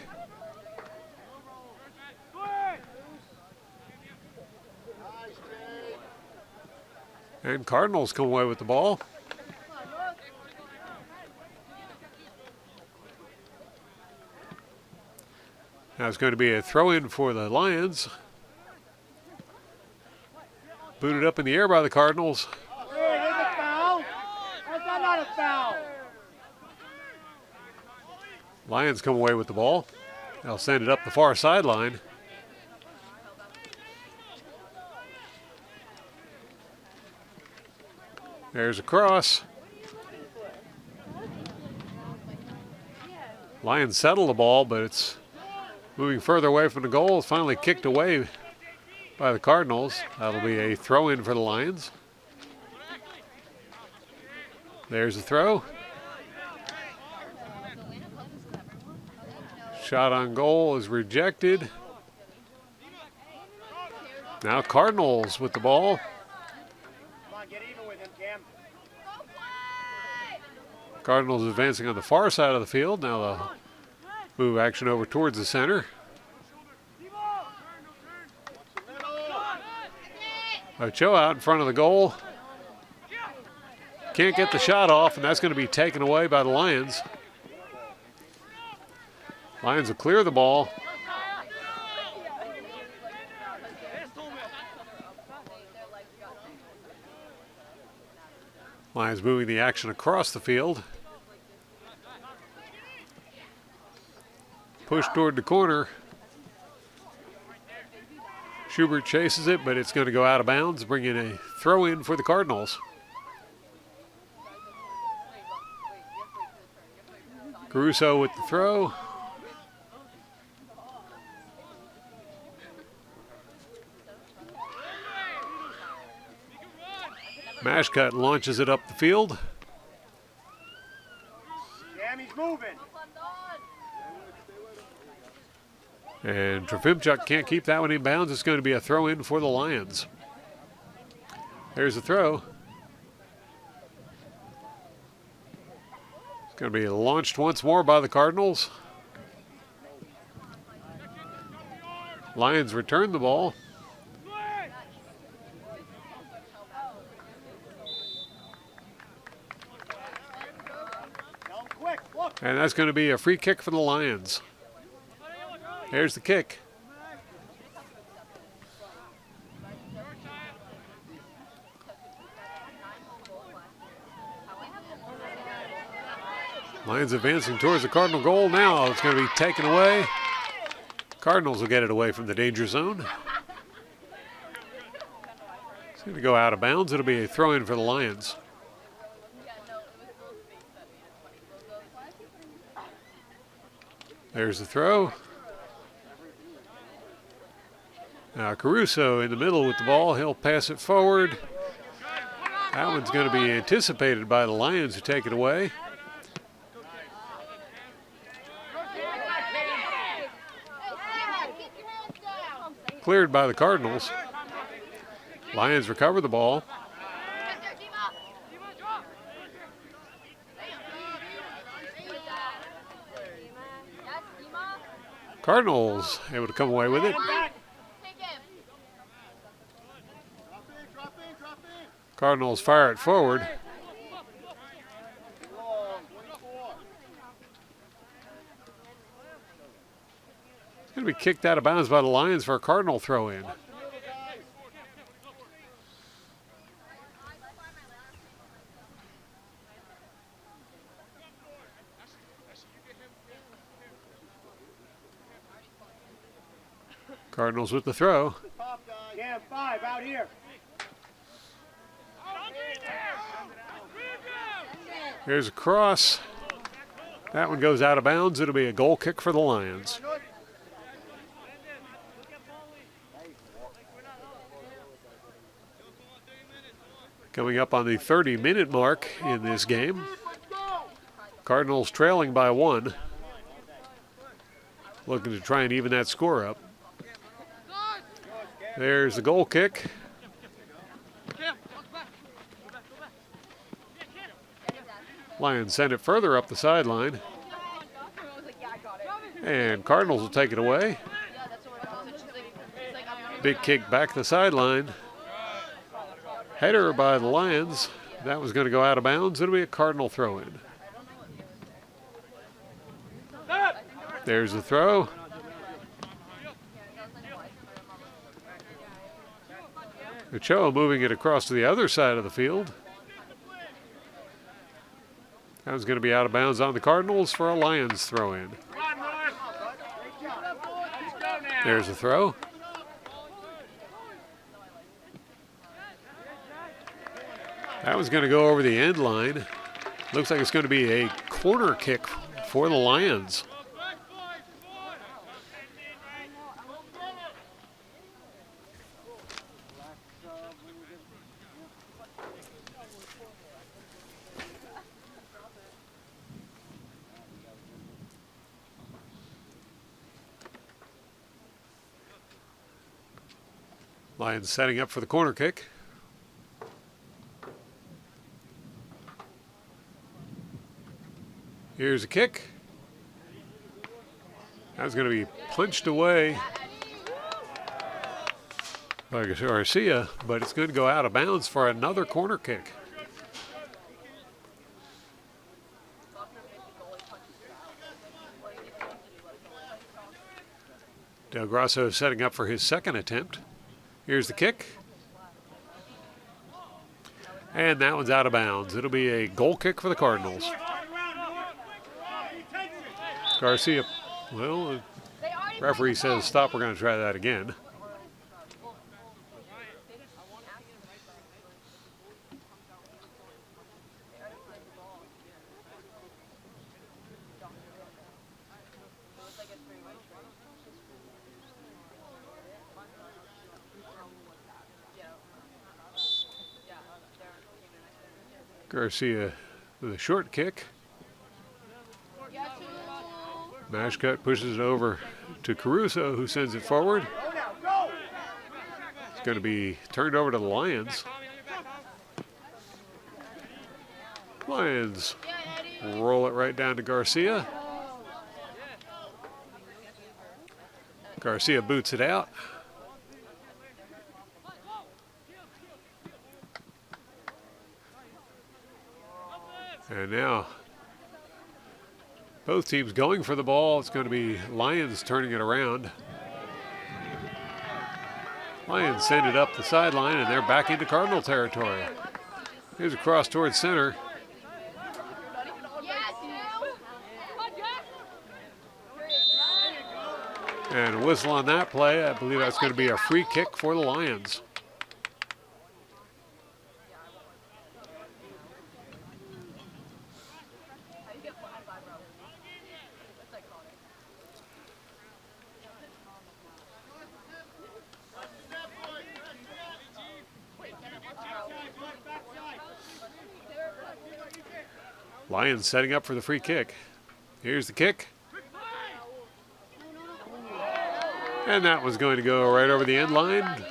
And Cardinals come away with the ball. Now it's going to be a throw-in for the Lions. Booted up in the air by the Cardinals. Hey, there's a foul. How's that not a foul? Lions come away with the ball. They'll send it up the far sideline. There's a cross. Lions settle the ball, but it's moving further away from the goal. It's finally kicked away by the Cardinals. That'll be a throw-in for the Lions. There's the throw. Shot on goal is rejected. Now Cardinals with the ball. Come on, get even with him, Cam. Cardinals advancing on the far side of the field. Now they'll move action over towards the center. Ochoa out in front of the goal. Can't get the shot off, and that's going to be taken away by the Lions. Lions will clear the ball. Lions moving the action across the field. Push toward the corner. Schubert chases it, but it's going to go out of bounds, bringing a throw-in for the Cardinals. Caruso with the throw. Mashcut launches it up the field. Cam, he's moving. And Trofimchuk can't keep that one in bounds. It's going to be a throw-in for the Lions. There's the throw. It's going to be launched once more by the Cardinals. Lions return the ball. And that's going to be a free kick for the Lions. Here's the kick. Lions advancing towards the Cardinal goal now. It's going to be taken away. Cardinals will get it away from the danger zone. It's going to go out of bounds. It'll be a throw-in for the Lions. There's the throw. Now Caruso in the middle with the ball. He'll pass it forward. That one's going to be anticipated by the Lions who take it away. Cleared by the Cardinals. Lions recover the ball. Cardinals able to come away with it. Cardinals fire it forward. It's going to be kicked out of bounds by the Lions for a Cardinal throw-in. Cardinals with the throw. Cam 5 out here. Here's a cross. That one goes out of bounds. It'll be a goal kick for the Lions. Coming up on the 30-minute mark in this game. Cardinals trailing by 1. Looking to try and even that score up. There's the goal kick. Lions send it further up the sideline. And Cardinals will take it away. Big kick back the sideline. Header by the Lions. That was going to go out of bounds. It'll be a Cardinal throw-in. There's the throw. Ochoa moving it across to the other side of the field. That was going to be out of bounds on the Cardinals for a Lions throw-in. There's the throw. That was going to go over the end line. Looks like it's going to be a corner kick for the Lions. Lions setting up for the corner kick. Here's a kick. That's going to be punched away by Garcia, but it's going to go out of bounds for another corner kick. Del Grosso setting up for his second attempt. Here's the kick. And that one's out of bounds. It'll be a goal kick for the Cardinals. Garcia, well, the referee says stop, we're going to try that again. Garcia with a short kick. Mashcut pushes it over to Caruso, who sends it forward. It's going to be turned over to the Lions. Lions roll it right down to Garcia. Garcia boots it out. And now both teams going for the ball. It's going to be Lions turning it around. Lions send it up the sideline, and they're back into Cardinal territory. Here's a cross towards center. And a whistle on that play. I believe that's going to be a free kick for the Lions. Lions setting up for the free kick. Here's the kick. And that was going to go right over the end line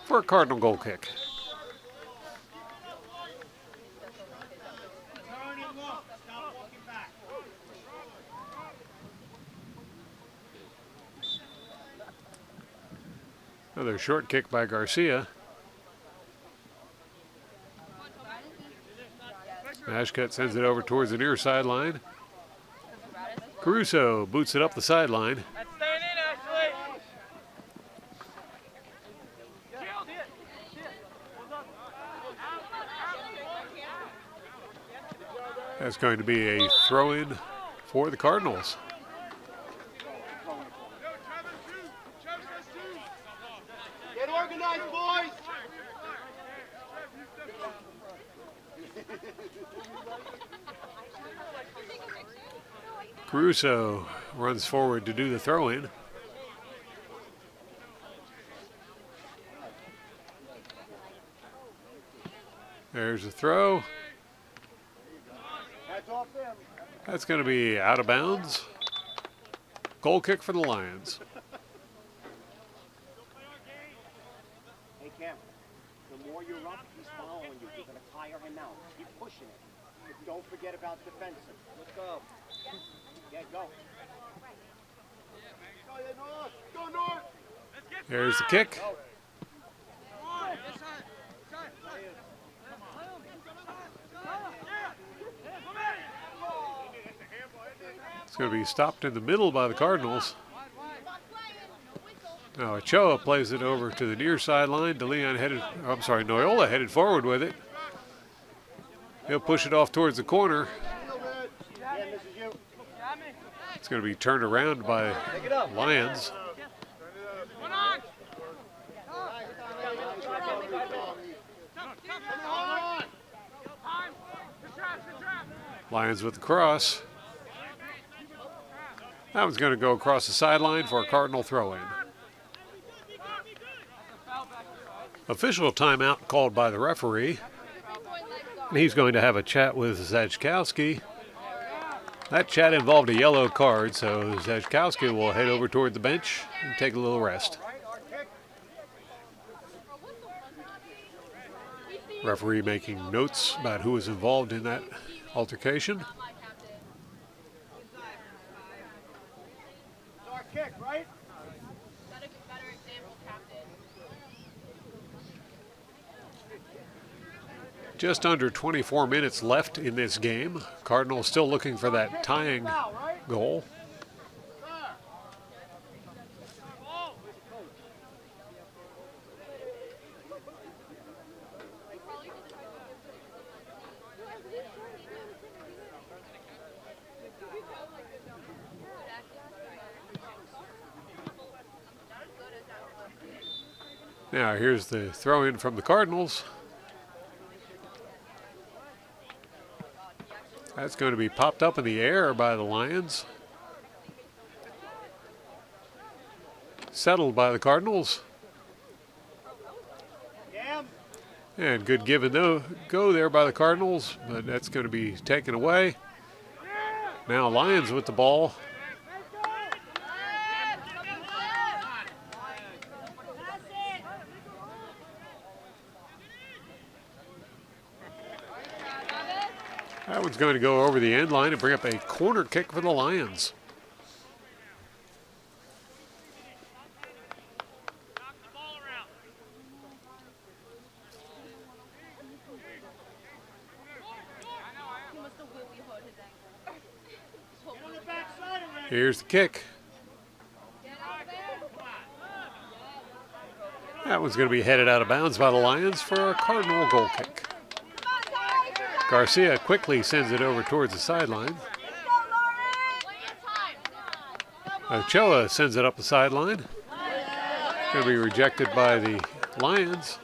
for a Cardinal goal kick. Another short kick by Garcia. Ashcut sends it over towards the near sideline. Caruso boots it up the sideline. That's staying in, Ashley. That's going to be a throw-in for the Cardinals. Get organized, boys! Caruso runs forward to do the throw-in. There's the throw. Heads off them. That's going to be out of bounds. Goal kick for the Lions. Hey, Cam, the more you're up, he's following you. You're going to tire him out. Keep pushing it. But don't forget about defensive. Let's go. Yeah, go. Go, North! There's the kick. It's going to be stopped in the middle by the Cardinals. Now Ochoa plays it over to the near sideline. Noyola headed forward with it. He'll push it off towards the corner. It's going to be turned around by Lions. Lions with the cross. That one's going to go across the sideline for a Cardinal throw-in. Official timeout called by the referee. And he's going to have a chat with Zajkowski. That chat involved a yellow card, so Zajkowski will head over toward the bench and take a little rest. Referee making notes about who was involved in that altercation. Kick, right? Just under 24 minutes left in this game. Cardinals still looking for that tying goal. Now here's the throw-in from the Cardinals. That's going to be popped up in the air by the Lions. Settled by the Cardinals. And good give and go there by the Cardinals, but that's going to be taken away. Now Lions with the ball. That one's going to go over the end line and bring up a corner kick for the Lions. Here's the kick. That one's going to be headed out of bounds by the Lions for a Cardinal goal kick. Garcia quickly sends it over towards the sideline. Ochoa sends it up the sideline. Going to be rejected by the Lions.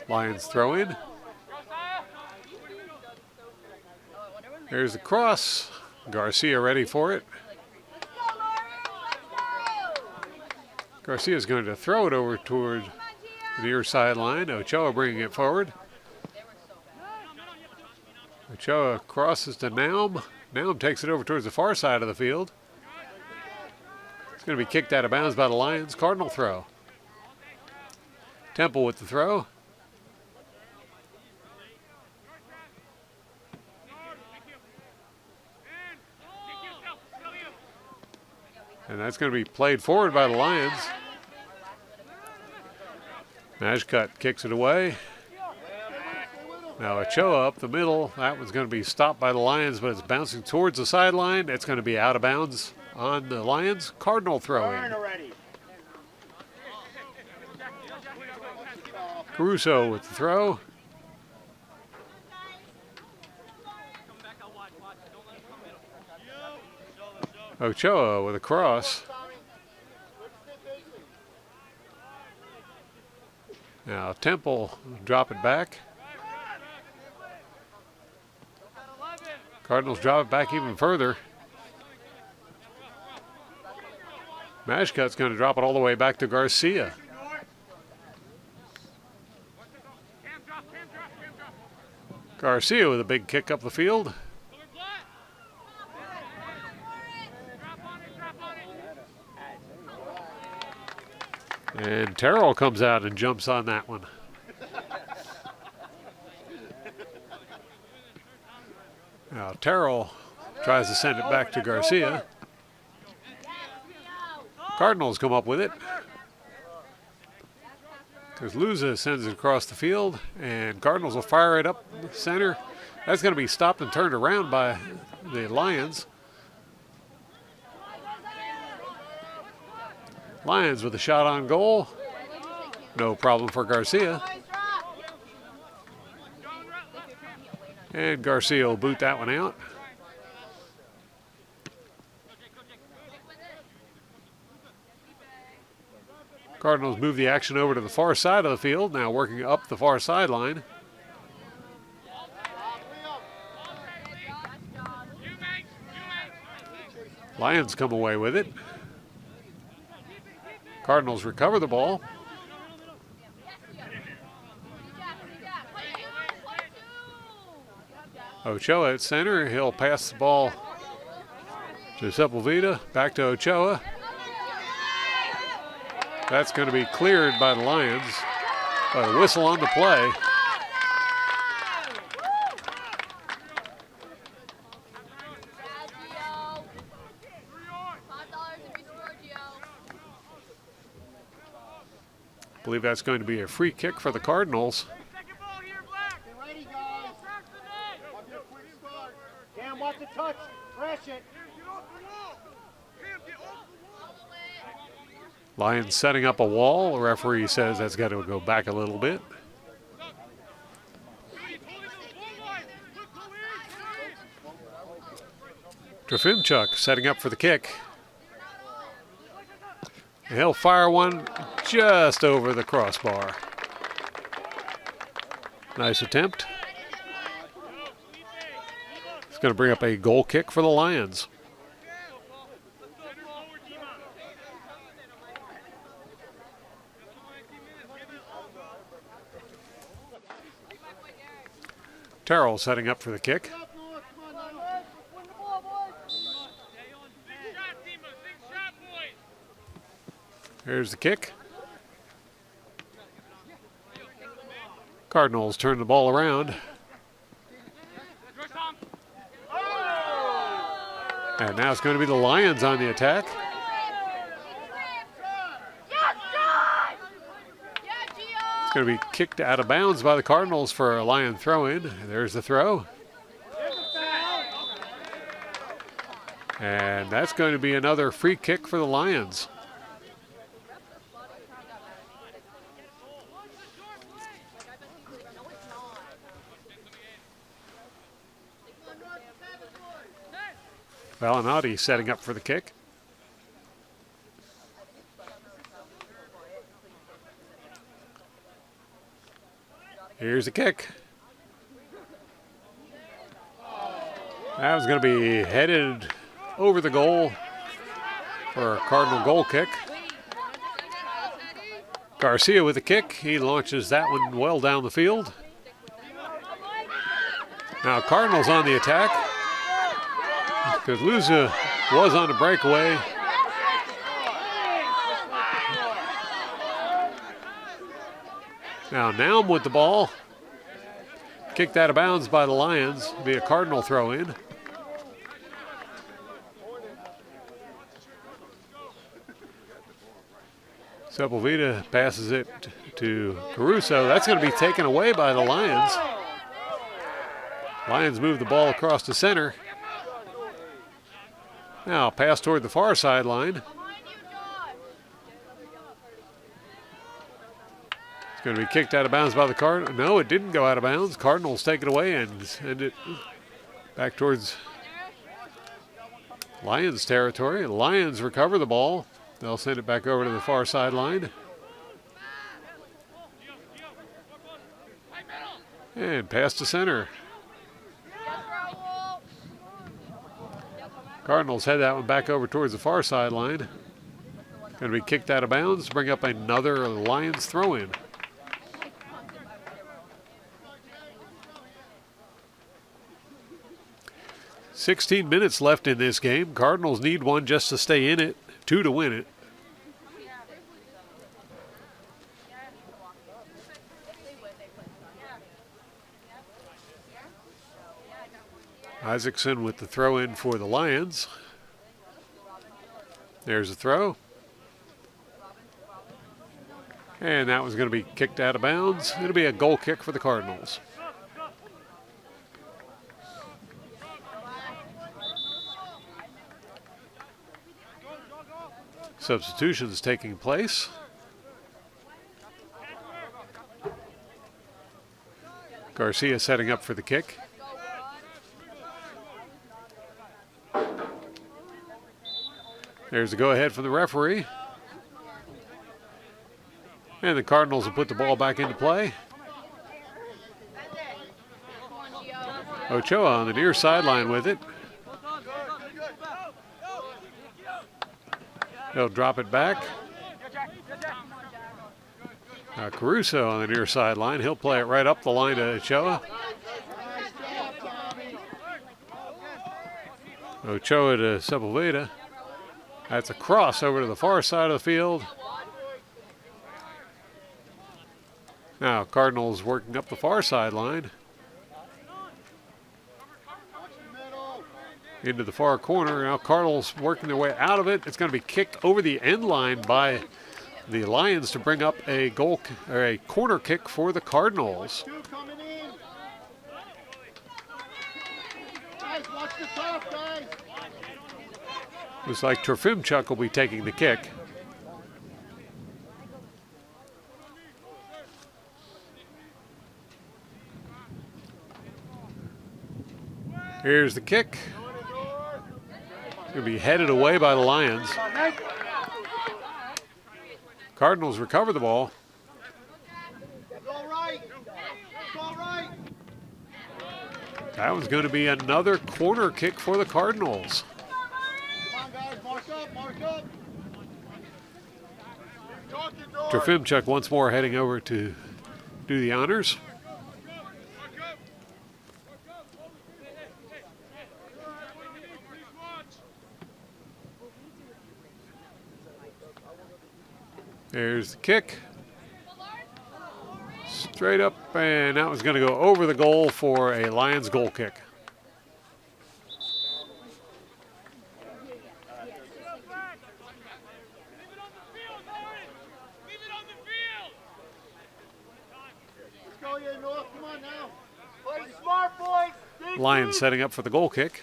Lions throw in. There's the cross. Garcia ready for it. Garcia's going to throw it over toward the near sideline. Ochoa bringing it forward. Ochoa crosses to Naum. Naum takes it over towards the far side of the field. It's going to be kicked out of bounds by the Lions. Cardinal throw. Temple with the throw. And that's going to be played forward by the Lions. Majcut kicks it away. Now Ochoa up the middle. That one's going to be stopped by the Lions, but it's bouncing towards the sideline. It's going to be out of bounds on the Lions. Cardinal throw in. Caruso with the throw. Ochoa with a cross. Now Temple drop it back. Cardinals drop it back even further. Majcut's going to drop it all the way back to Garcia. Garcia with a big kick up the field. And Terrell comes out and jumps on that one. Now Terrell tries to send it back to Garcia. Cardinals come up with it. Luza sends it across the field, and Cardinals will fire it up the center. That's going to be stopped and turned around by the Lions. Lions with a shot on goal. No problem for Garcia. And Garcia will boot that one out. Cardinals move the action over to the far side of the field, now working up the far sideline. Lions come away with it. Cardinals recover the ball. Ochoa at center. He'll pass the ball to Sepulveda. Back to Ochoa. That's going to be cleared by the Lions. By a whistle on the play. I believe that's going to be a free kick for the Cardinals. Cam wants to touch. Crash it. Lions setting up a wall. The referee says that's got to go back a little bit. Trofimchuk setting up for the kick. And he'll fire one just over the crossbar. Nice attempt. It's going to bring up a goal kick for the Lions. Terrell setting up for the kick. Here's the kick. Cardinals turn the ball around. And now it's going to be the Lions on the attack. It's going to be kicked out of bounds by the Cardinals for a Lion throw-in. There's the throw. And that's going to be another free kick for the Lions. Valinati setting up for the kick. Here's the kick. That was going to be headed over the goal for a Cardinal goal kick. Garcia with the kick. He launches that one well down the field. Now Cardinals on the attack, because Luza was on a breakaway. Now Naum with the ball. Kicked out of bounds by the Lions. Be a Cardinal throw in. Sepulveda passes it to Caruso. That's going to be taken away by the Lions. Lions move the ball across the center. Now pass toward the far sideline. It's going to be kicked out of bounds by the Cardinals. No, it didn't go out of bounds. Cardinals take it away and send it back towards Lions territory. The Lions recover the ball. They'll send it back over to the far sideline. And pass to center. Cardinals head that one back over towards the far sideline. Going to be kicked out of bounds, bring up another Lions throw-in. "16 minutes left in this game. Cardinals need one just to stay in it, 2 to win it. Isaacson with the throw in for the Lions. There's a throw. And that was going to be kicked out of bounds. It'll be a goal kick for the Cardinals. Substitutions taking place. Garcia setting up for the kick. There's the go-ahead from the referee. And the Cardinals will put the ball back into play. Ochoa on the near sideline with it. He'll drop it back. Caruso on the near sideline. He'll play it right up the line to Ochoa. Ochoa to Sepulveda. That's a cross over to the far side of the field. Now Cardinals working up the far sideline. Into the far corner. Now Cardinals working their way out of it. It's going to be kicked over the end line by the Lions to bring up a goal or a corner kick for the Cardinals. Looks like Trofimchuk will be taking the kick. Here's the kick. It's going to be headed away by the Lions. Cardinals recover the ball. That was going to be another corner kick for the Cardinals. Trofimchuk once more heading over to do the honors. There's the kick. Straight up, and that was going to go over the goal for a Lions goal kick. Lions setting up for the goal kick.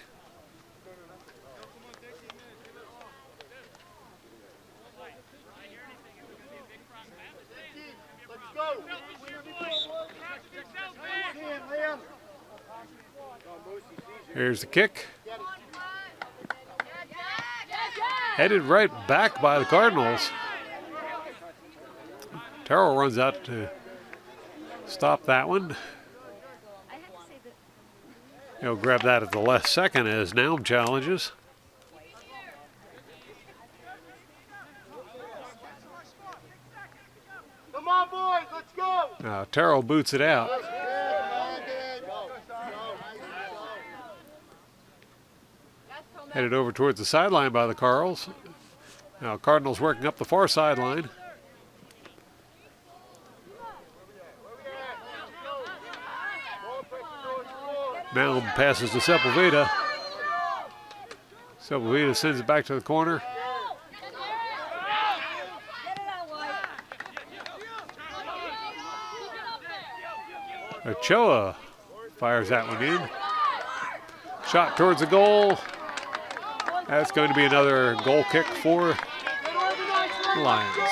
Here's the kick. Headed right back by the Cardinals. Terrell runs out to stop that one. He'll grab that at the last second as Naum challenges. Come on, boys, let's go. Now Terrell boots it out. Headed over towards the sideline by the Carls. Now Cardinals working up the far sideline. Now passes to Sepulveda. Sepulveda sends it back to the corner. Ochoa fires that one in. Shot towards the goal. That's going to be another goal kick for the Lions.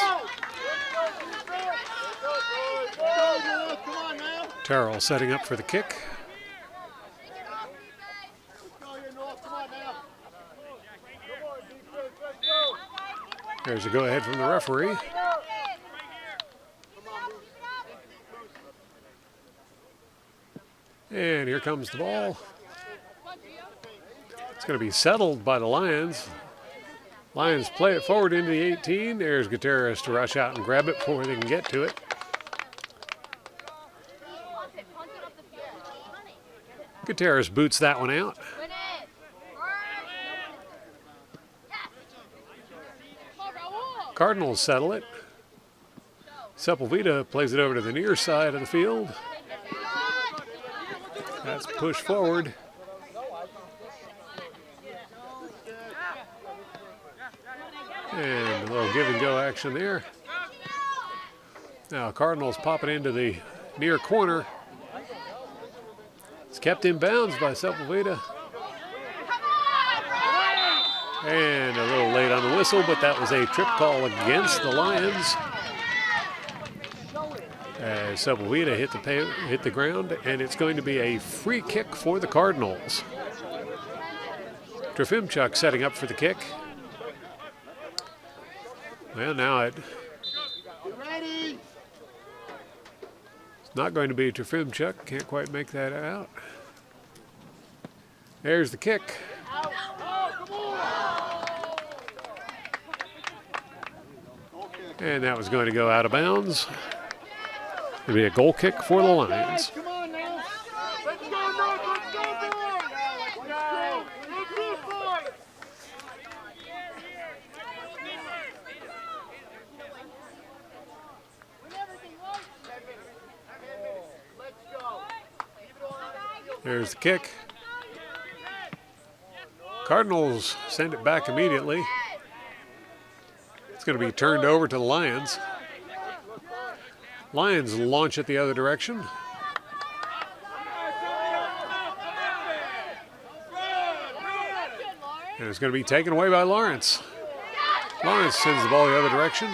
Terrell setting up for the kick. There's a go-ahead from the referee. And here comes the ball. It's going to be settled by the Lions. Lions play it forward into the 18. There's Gutierrez to rush out and grab it before they can get to it. Gutierrez boots that one out. Cardinals settle it. Sepulveda plays it over to the near side of the field. That's pushed forward. And a little give and go action there. Now Cardinals pop it into the near corner. It's kept in bounds by Sepulveda. And a little late on the whistle, but that was a trip call against the Lions. As Sepulveda hit the ground, and it's going to be a free kick for the Cardinals. Trofimchuk setting up for the kick. Well, now it's not going to be Trofimchuk. Can't quite make that out. There's the kick. And that was going to go out of bounds. It'll be a goal kick for the Lions. Come on now. Let's go, North. Let's go, boys. Let's go. Let's go, boys. Let's go. There's the kick. Cardinals send it back immediately. It's going to be turned over to the Lions. Lions launch it the other direction. And it's going to be taken away by Lawrence. Lawrence sends the ball the other direction.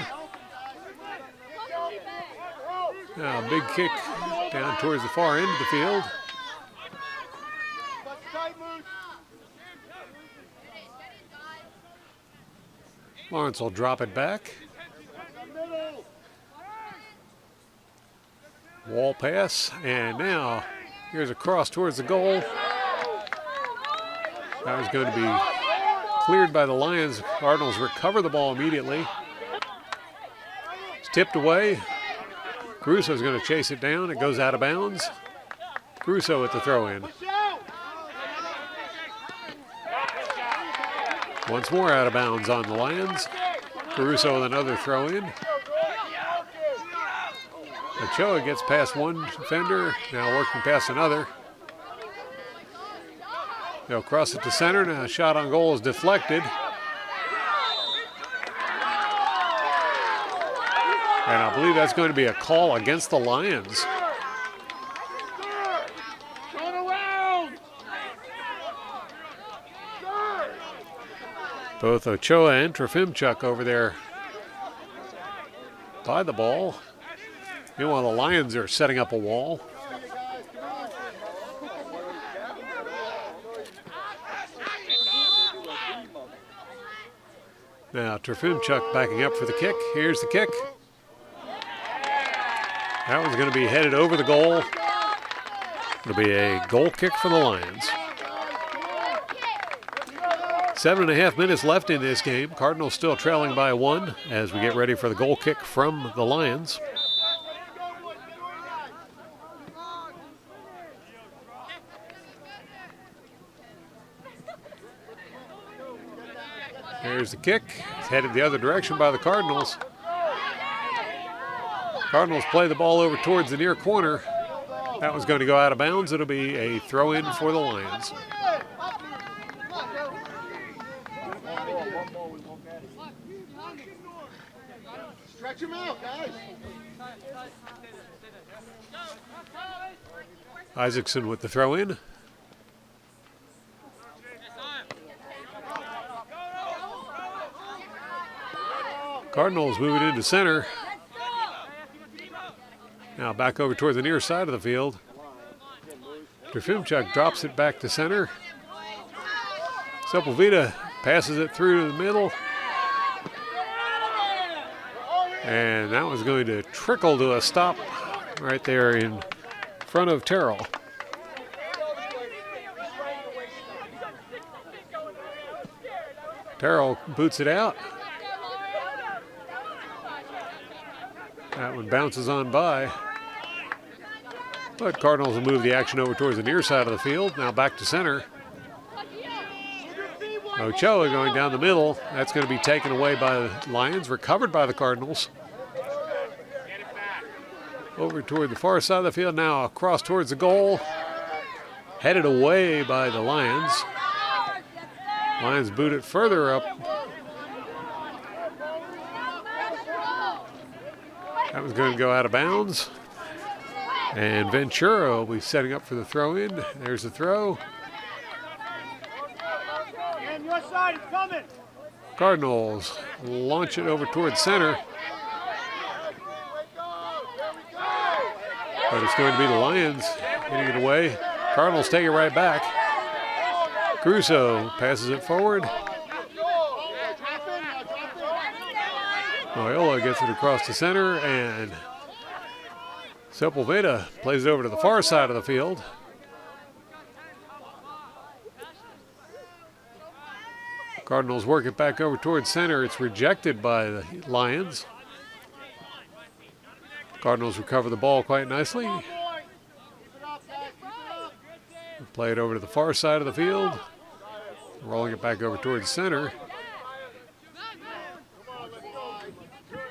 Now a big kick down towards the far end of the field. Lawrence will drop it back. Wall pass, and now here's a cross towards the goal. That was going to be cleared by the Lions. Cardinals recover the ball immediately. It's tipped away. Caruso's going to chase it down. It goes out of bounds. Caruso at the throw-in. Once more out of bounds on the Lions. Caruso with another throw-in. Ochoa gets past one defender, now working past another. They'll cross it to center. Now a shot on goal is deflected. And I believe that's going to be a call against the Lions. Both Ochoa and Trofimchuk over there by the ball. Meanwhile, the Lions are setting up a wall. Now Trifimchuk backing up for the kick. Here's the kick. That one's going to be headed over the goal. It'll be a goal kick for the Lions. 7.5 minutes left in this game. Cardinals still trailing by 1 as we get ready for the goal kick from the Lions. Here's the kick. It's headed the other direction by the Cardinals. Cardinals play the ball over towards the near corner. That one's going to go out of bounds. It'll be a throw-in for the Lions. Stretch him out, guys. Isaacson with the throw-in. Cardinals moving into center. Now back over toward the near side of the field. Trifimchuk drops it back to center. Sepulveda passes it through to the middle. And that was going to trickle to a stop right there in front of Terrell. Terrell boots it out. That one bounces on by. But Cardinals will move the action over towards the near side of the field. Now back to center. Ochoa going down the middle. That's going to be taken away by the Lions, recovered by the Cardinals. Over toward the far side of the field, now across towards the goal. Headed away by the Lions. Lions boot it further up. That was going to go out of bounds. And Ventura will be setting up for the throw-in. There's the throw. And your side is coming. Cardinals launch it over towards center. But it's going to be the Lions getting it away. Cardinals take it right back. Crusoe passes it forward. Loyola gets it across the center, and Sepulveda plays it over to the far side of the field. Cardinals work it back over towards center. It's rejected by the Lions. Cardinals recover the ball quite nicely. Play it over to the far side of the field. Rolling it back over towards center.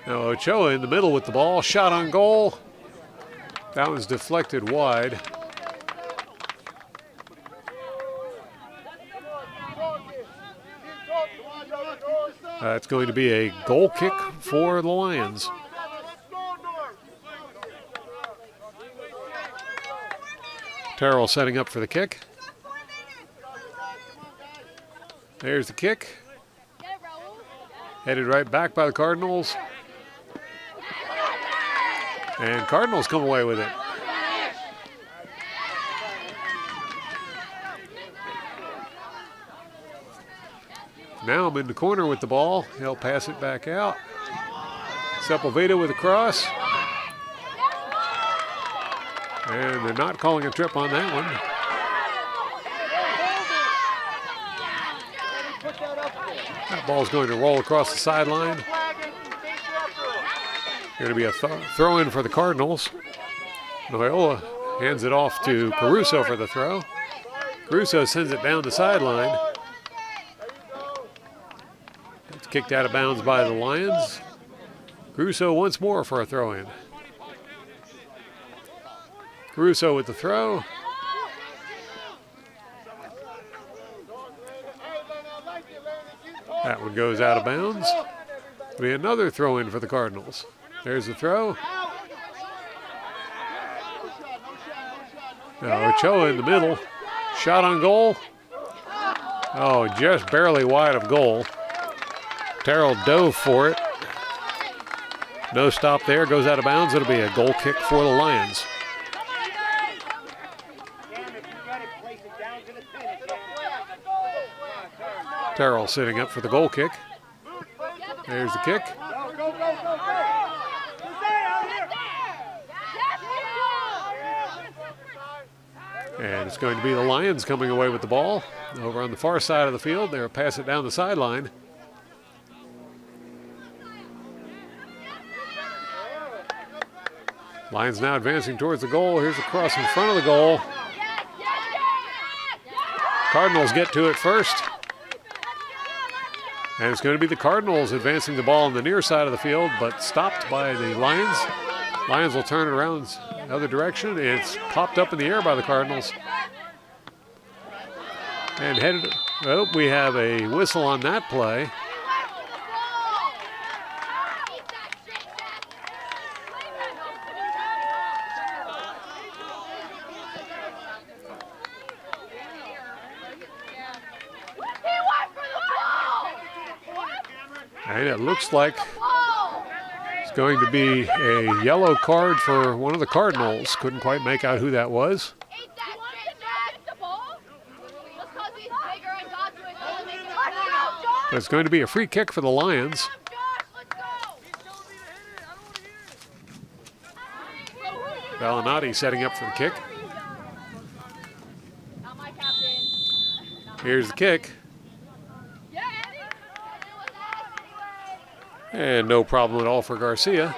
Now Ochoa in the middle with the ball. Shot on goal. That one's deflected wide. It's going to be a goal kick for the Lions. Terrell setting up for the kick. There's the kick. Headed right back by the Cardinals. And Cardinals come away with it. Now I'm in the corner with the ball. He'll pass it back out. Sepulveda with a cross. And they're not calling a trip on that one. That ball's going to roll across the sideline. Going to be a throw-in for the Cardinals. Loyola hands it off to Caruso for the throw. Caruso sends it down the sideline. It's kicked out of bounds by the Lions. Caruso once more for a throw-in. Caruso with the throw. That one goes out of bounds. It'll be another throw-in for the Cardinals. There's the throw. Now Ochoa in the middle. Shot on goal. Oh, just barely wide of goal. Terrell dove for it. No stop there. Goes out of bounds. It'll be a goal kick for the Lions. Terrell sitting up for the goal kick. There's the kick. Go, go, go, go, go. And it's going to be the Lions coming away with the ball. Over on the far side of the field, they'll pass it down the sideline. Lions now advancing towards the goal. Here's a cross in front of the goal. Cardinals get to it first. And it's going to be the Cardinals advancing the ball on the near side of the field, but stopped by the Lions. Lions will turn it around the other direction. It's popped up in the air by the Cardinals. And headed, well, we have a whistle on that play. And it looks like it's going to be a yellow card for one of the Cardinals. Couldn't quite make out who that was. But it's going to be a free kick for the Lions. Valinati setting up for the kick. Here's the kick. And no problem at all for Garcia.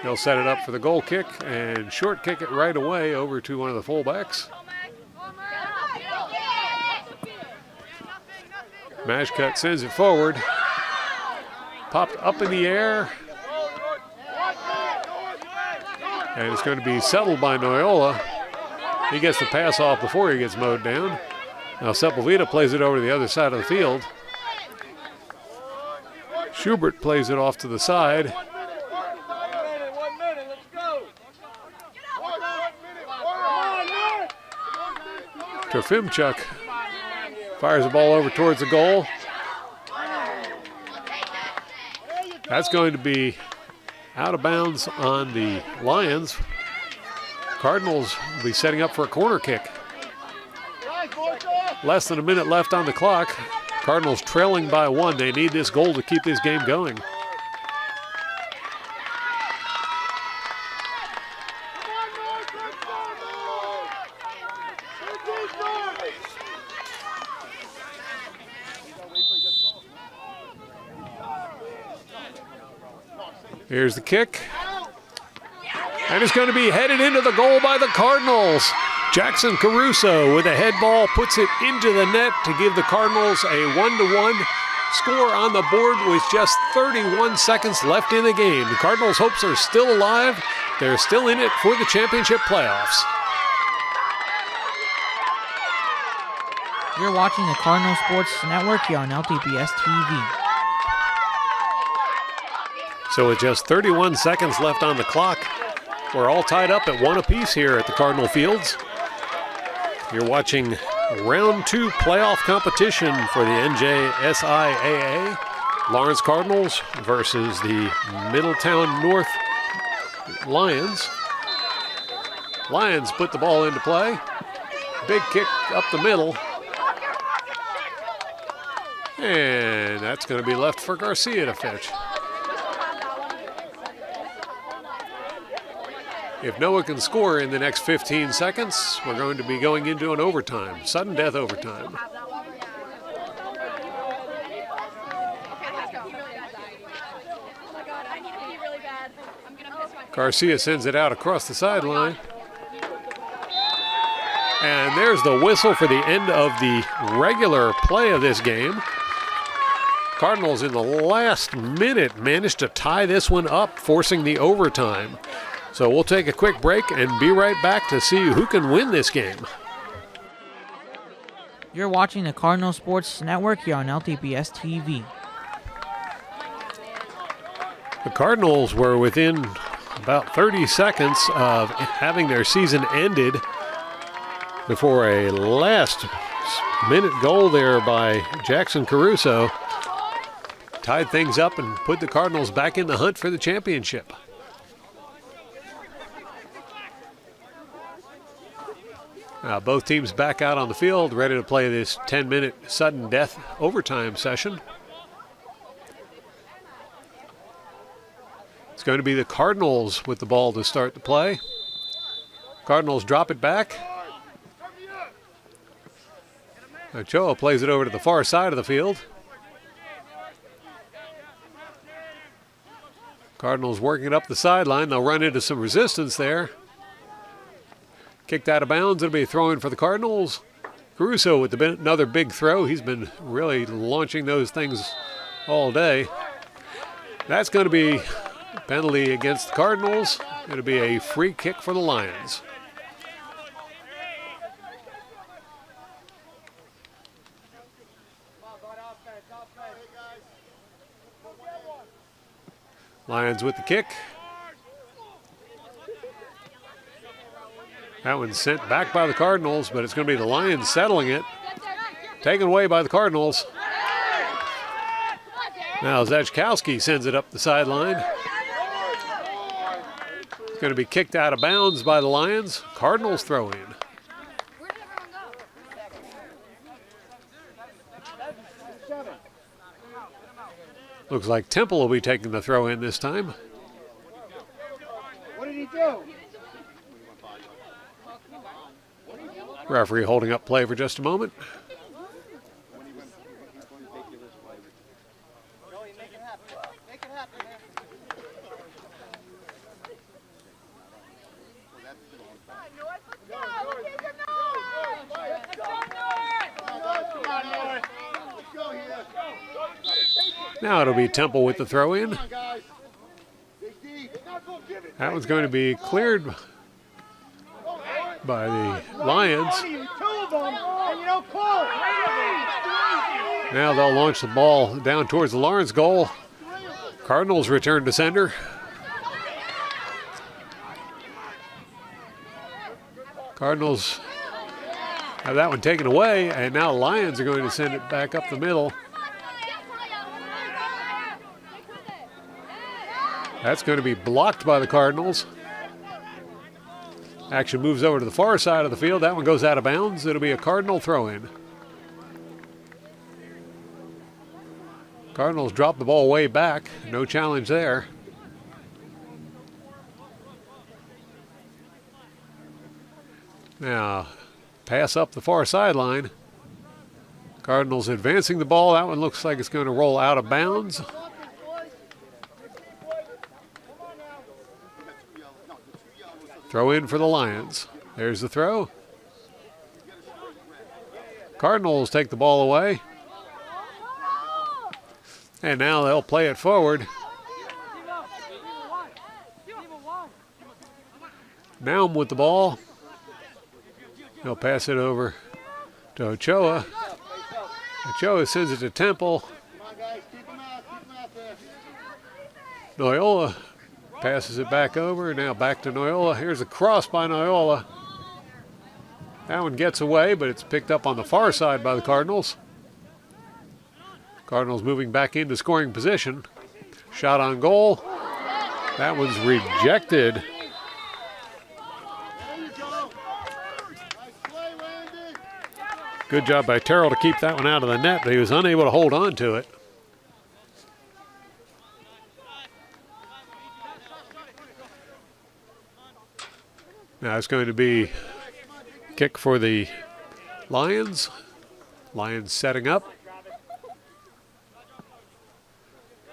He'll set it up for the goal kick and short kick it right away over to one of the fullbacks. Mashcut sends it forward. Popped up in the air. And it's going to be settled by Noyola. He gets the pass off before he gets mowed down. Now Sepulveda plays it over to the other side of the field. Schubert plays it off to the side. 1 minute, let's go. Trofimchuk fires the ball over towards the goal. That's going to be out of bounds on the Lions. Cardinals will be setting up for a corner kick. Less than a minute left on the clock. Cardinals trailing by 1. They need this goal to keep this game going. Here's the kick. And it's going to be headed into the goal by the Cardinals. Jackson Caruso with a head ball puts it into the net to give the Cardinals a 1-1 score on the board with just 31 seconds left in the game. The Cardinals' hopes are still alive. They're still in it for the championship playoffs. You're watching the Cardinal Sports Network here on LTPS TV. So with just 31 seconds left on the clock, we're all tied up at 1 apiece here at the Cardinal Fields. You're watching round 2 playoff competition for the NJSIAA. Lawrence Cardinals versus the Middletown North Lions. Lions put the ball into play. Big kick up the middle. And that's going to be left for Garcia to fetch. If Noah can score in the next 15 seconds, we're going to be going into an overtime, sudden death overtime. Garcia sends it out across the sideline. And there's the whistle for the end of the regular play of this game. Cardinals in the last minute managed to tie this one up, forcing the overtime. So we'll take a quick break and be right back to see who can win this game. You're watching the Cardinal Sports Network here on LTPS TV. The Cardinals were within about 30 seconds of having their season ended before a last-minute goal there by Jackson Caruso tied things up and put the Cardinals back in the hunt for the championship. Both teams back out on the field, ready to play this 10-minute sudden death overtime session. It's going to be the Cardinals with the ball to start the play. Cardinals drop it back. Ochoa plays it over to the far side of the field. Cardinals working it up the sideline. They'll run into some resistance there. Kicked out of bounds. It'll be a throw-in for the Cardinals. Caruso with another big throw. He's been really launching those things all day. That's going to be a penalty against the Cardinals. Going to be a free kick for the Lions. Lions with the kick. That one's sent back by the Cardinals, but it's going to be the Lions settling it. Taken away by the Cardinals. Now Zajkowski sends it up the sideline. It's going to be kicked out of bounds by the Lions. Cardinals throw in. Looks like Temple will be taking the throw in this time. What did he do? Referee holding up play for just a moment. Now it'll be Temple with the throw in. That one's going to be cleared by the Lions. Now they'll launch the ball down towards the Lawrence goal. Cardinals return to sender. Cardinals have that one taken away, and now Lions are going to send it back up the middle. That's going to be blocked by the Cardinals. Action moves over to the far side of the field. That one goes out of bounds. It'll be a Cardinal throw-in. Cardinals drop the ball way back. No challenge there. Now, pass up the far sideline. Cardinals advancing the ball. That one looks like it's going to roll out of bounds. Throw in for the Lions. There's the throw. Cardinals take the ball away. And now they'll play it forward. Naum with the ball. He'll pass it over to Ochoa. Ochoa sends it to Temple. Noyola passes it back over. Now back to Noyola. Here's a cross by Noyola. That one gets away, but it's picked up on the far side by the Cardinals. Cardinals moving back into scoring position. Shot on goal. That one's rejected. Good job by Terrell to keep that one out of the net, but he was unable to hold on to it. Now it's going to be kick for the Lions. Lions setting up.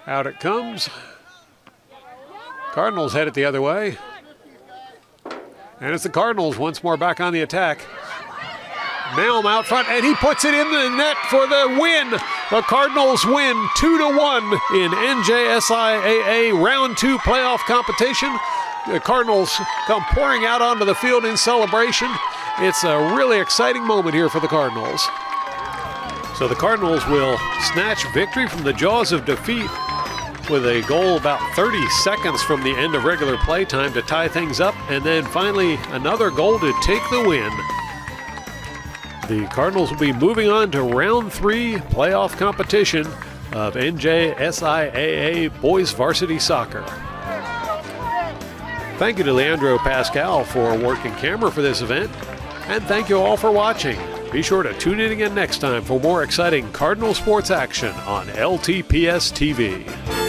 Out it comes. Cardinals head it the other way. And it's the Cardinals once more back on the attack. Naum out front, and he puts it in the net for the win. The Cardinals win 2-1 in NJSIAA Round 2 playoff competition. The Cardinals come pouring out onto the field in celebration. It's a really exciting moment here for the Cardinals. So the Cardinals will snatch victory from the jaws of defeat with a goal about 30 seconds from the end of regular play time to tie things up, and then finally another goal to take the win. The Cardinals will be moving on to Round 3 playoff competition of NJSIAA Boys Varsity Soccer. Thank you to Leandro Pascal for working camera for this event, and thank you all for watching. Be sure to tune in again next time for more exciting Cardinal sports action on LTPS TV.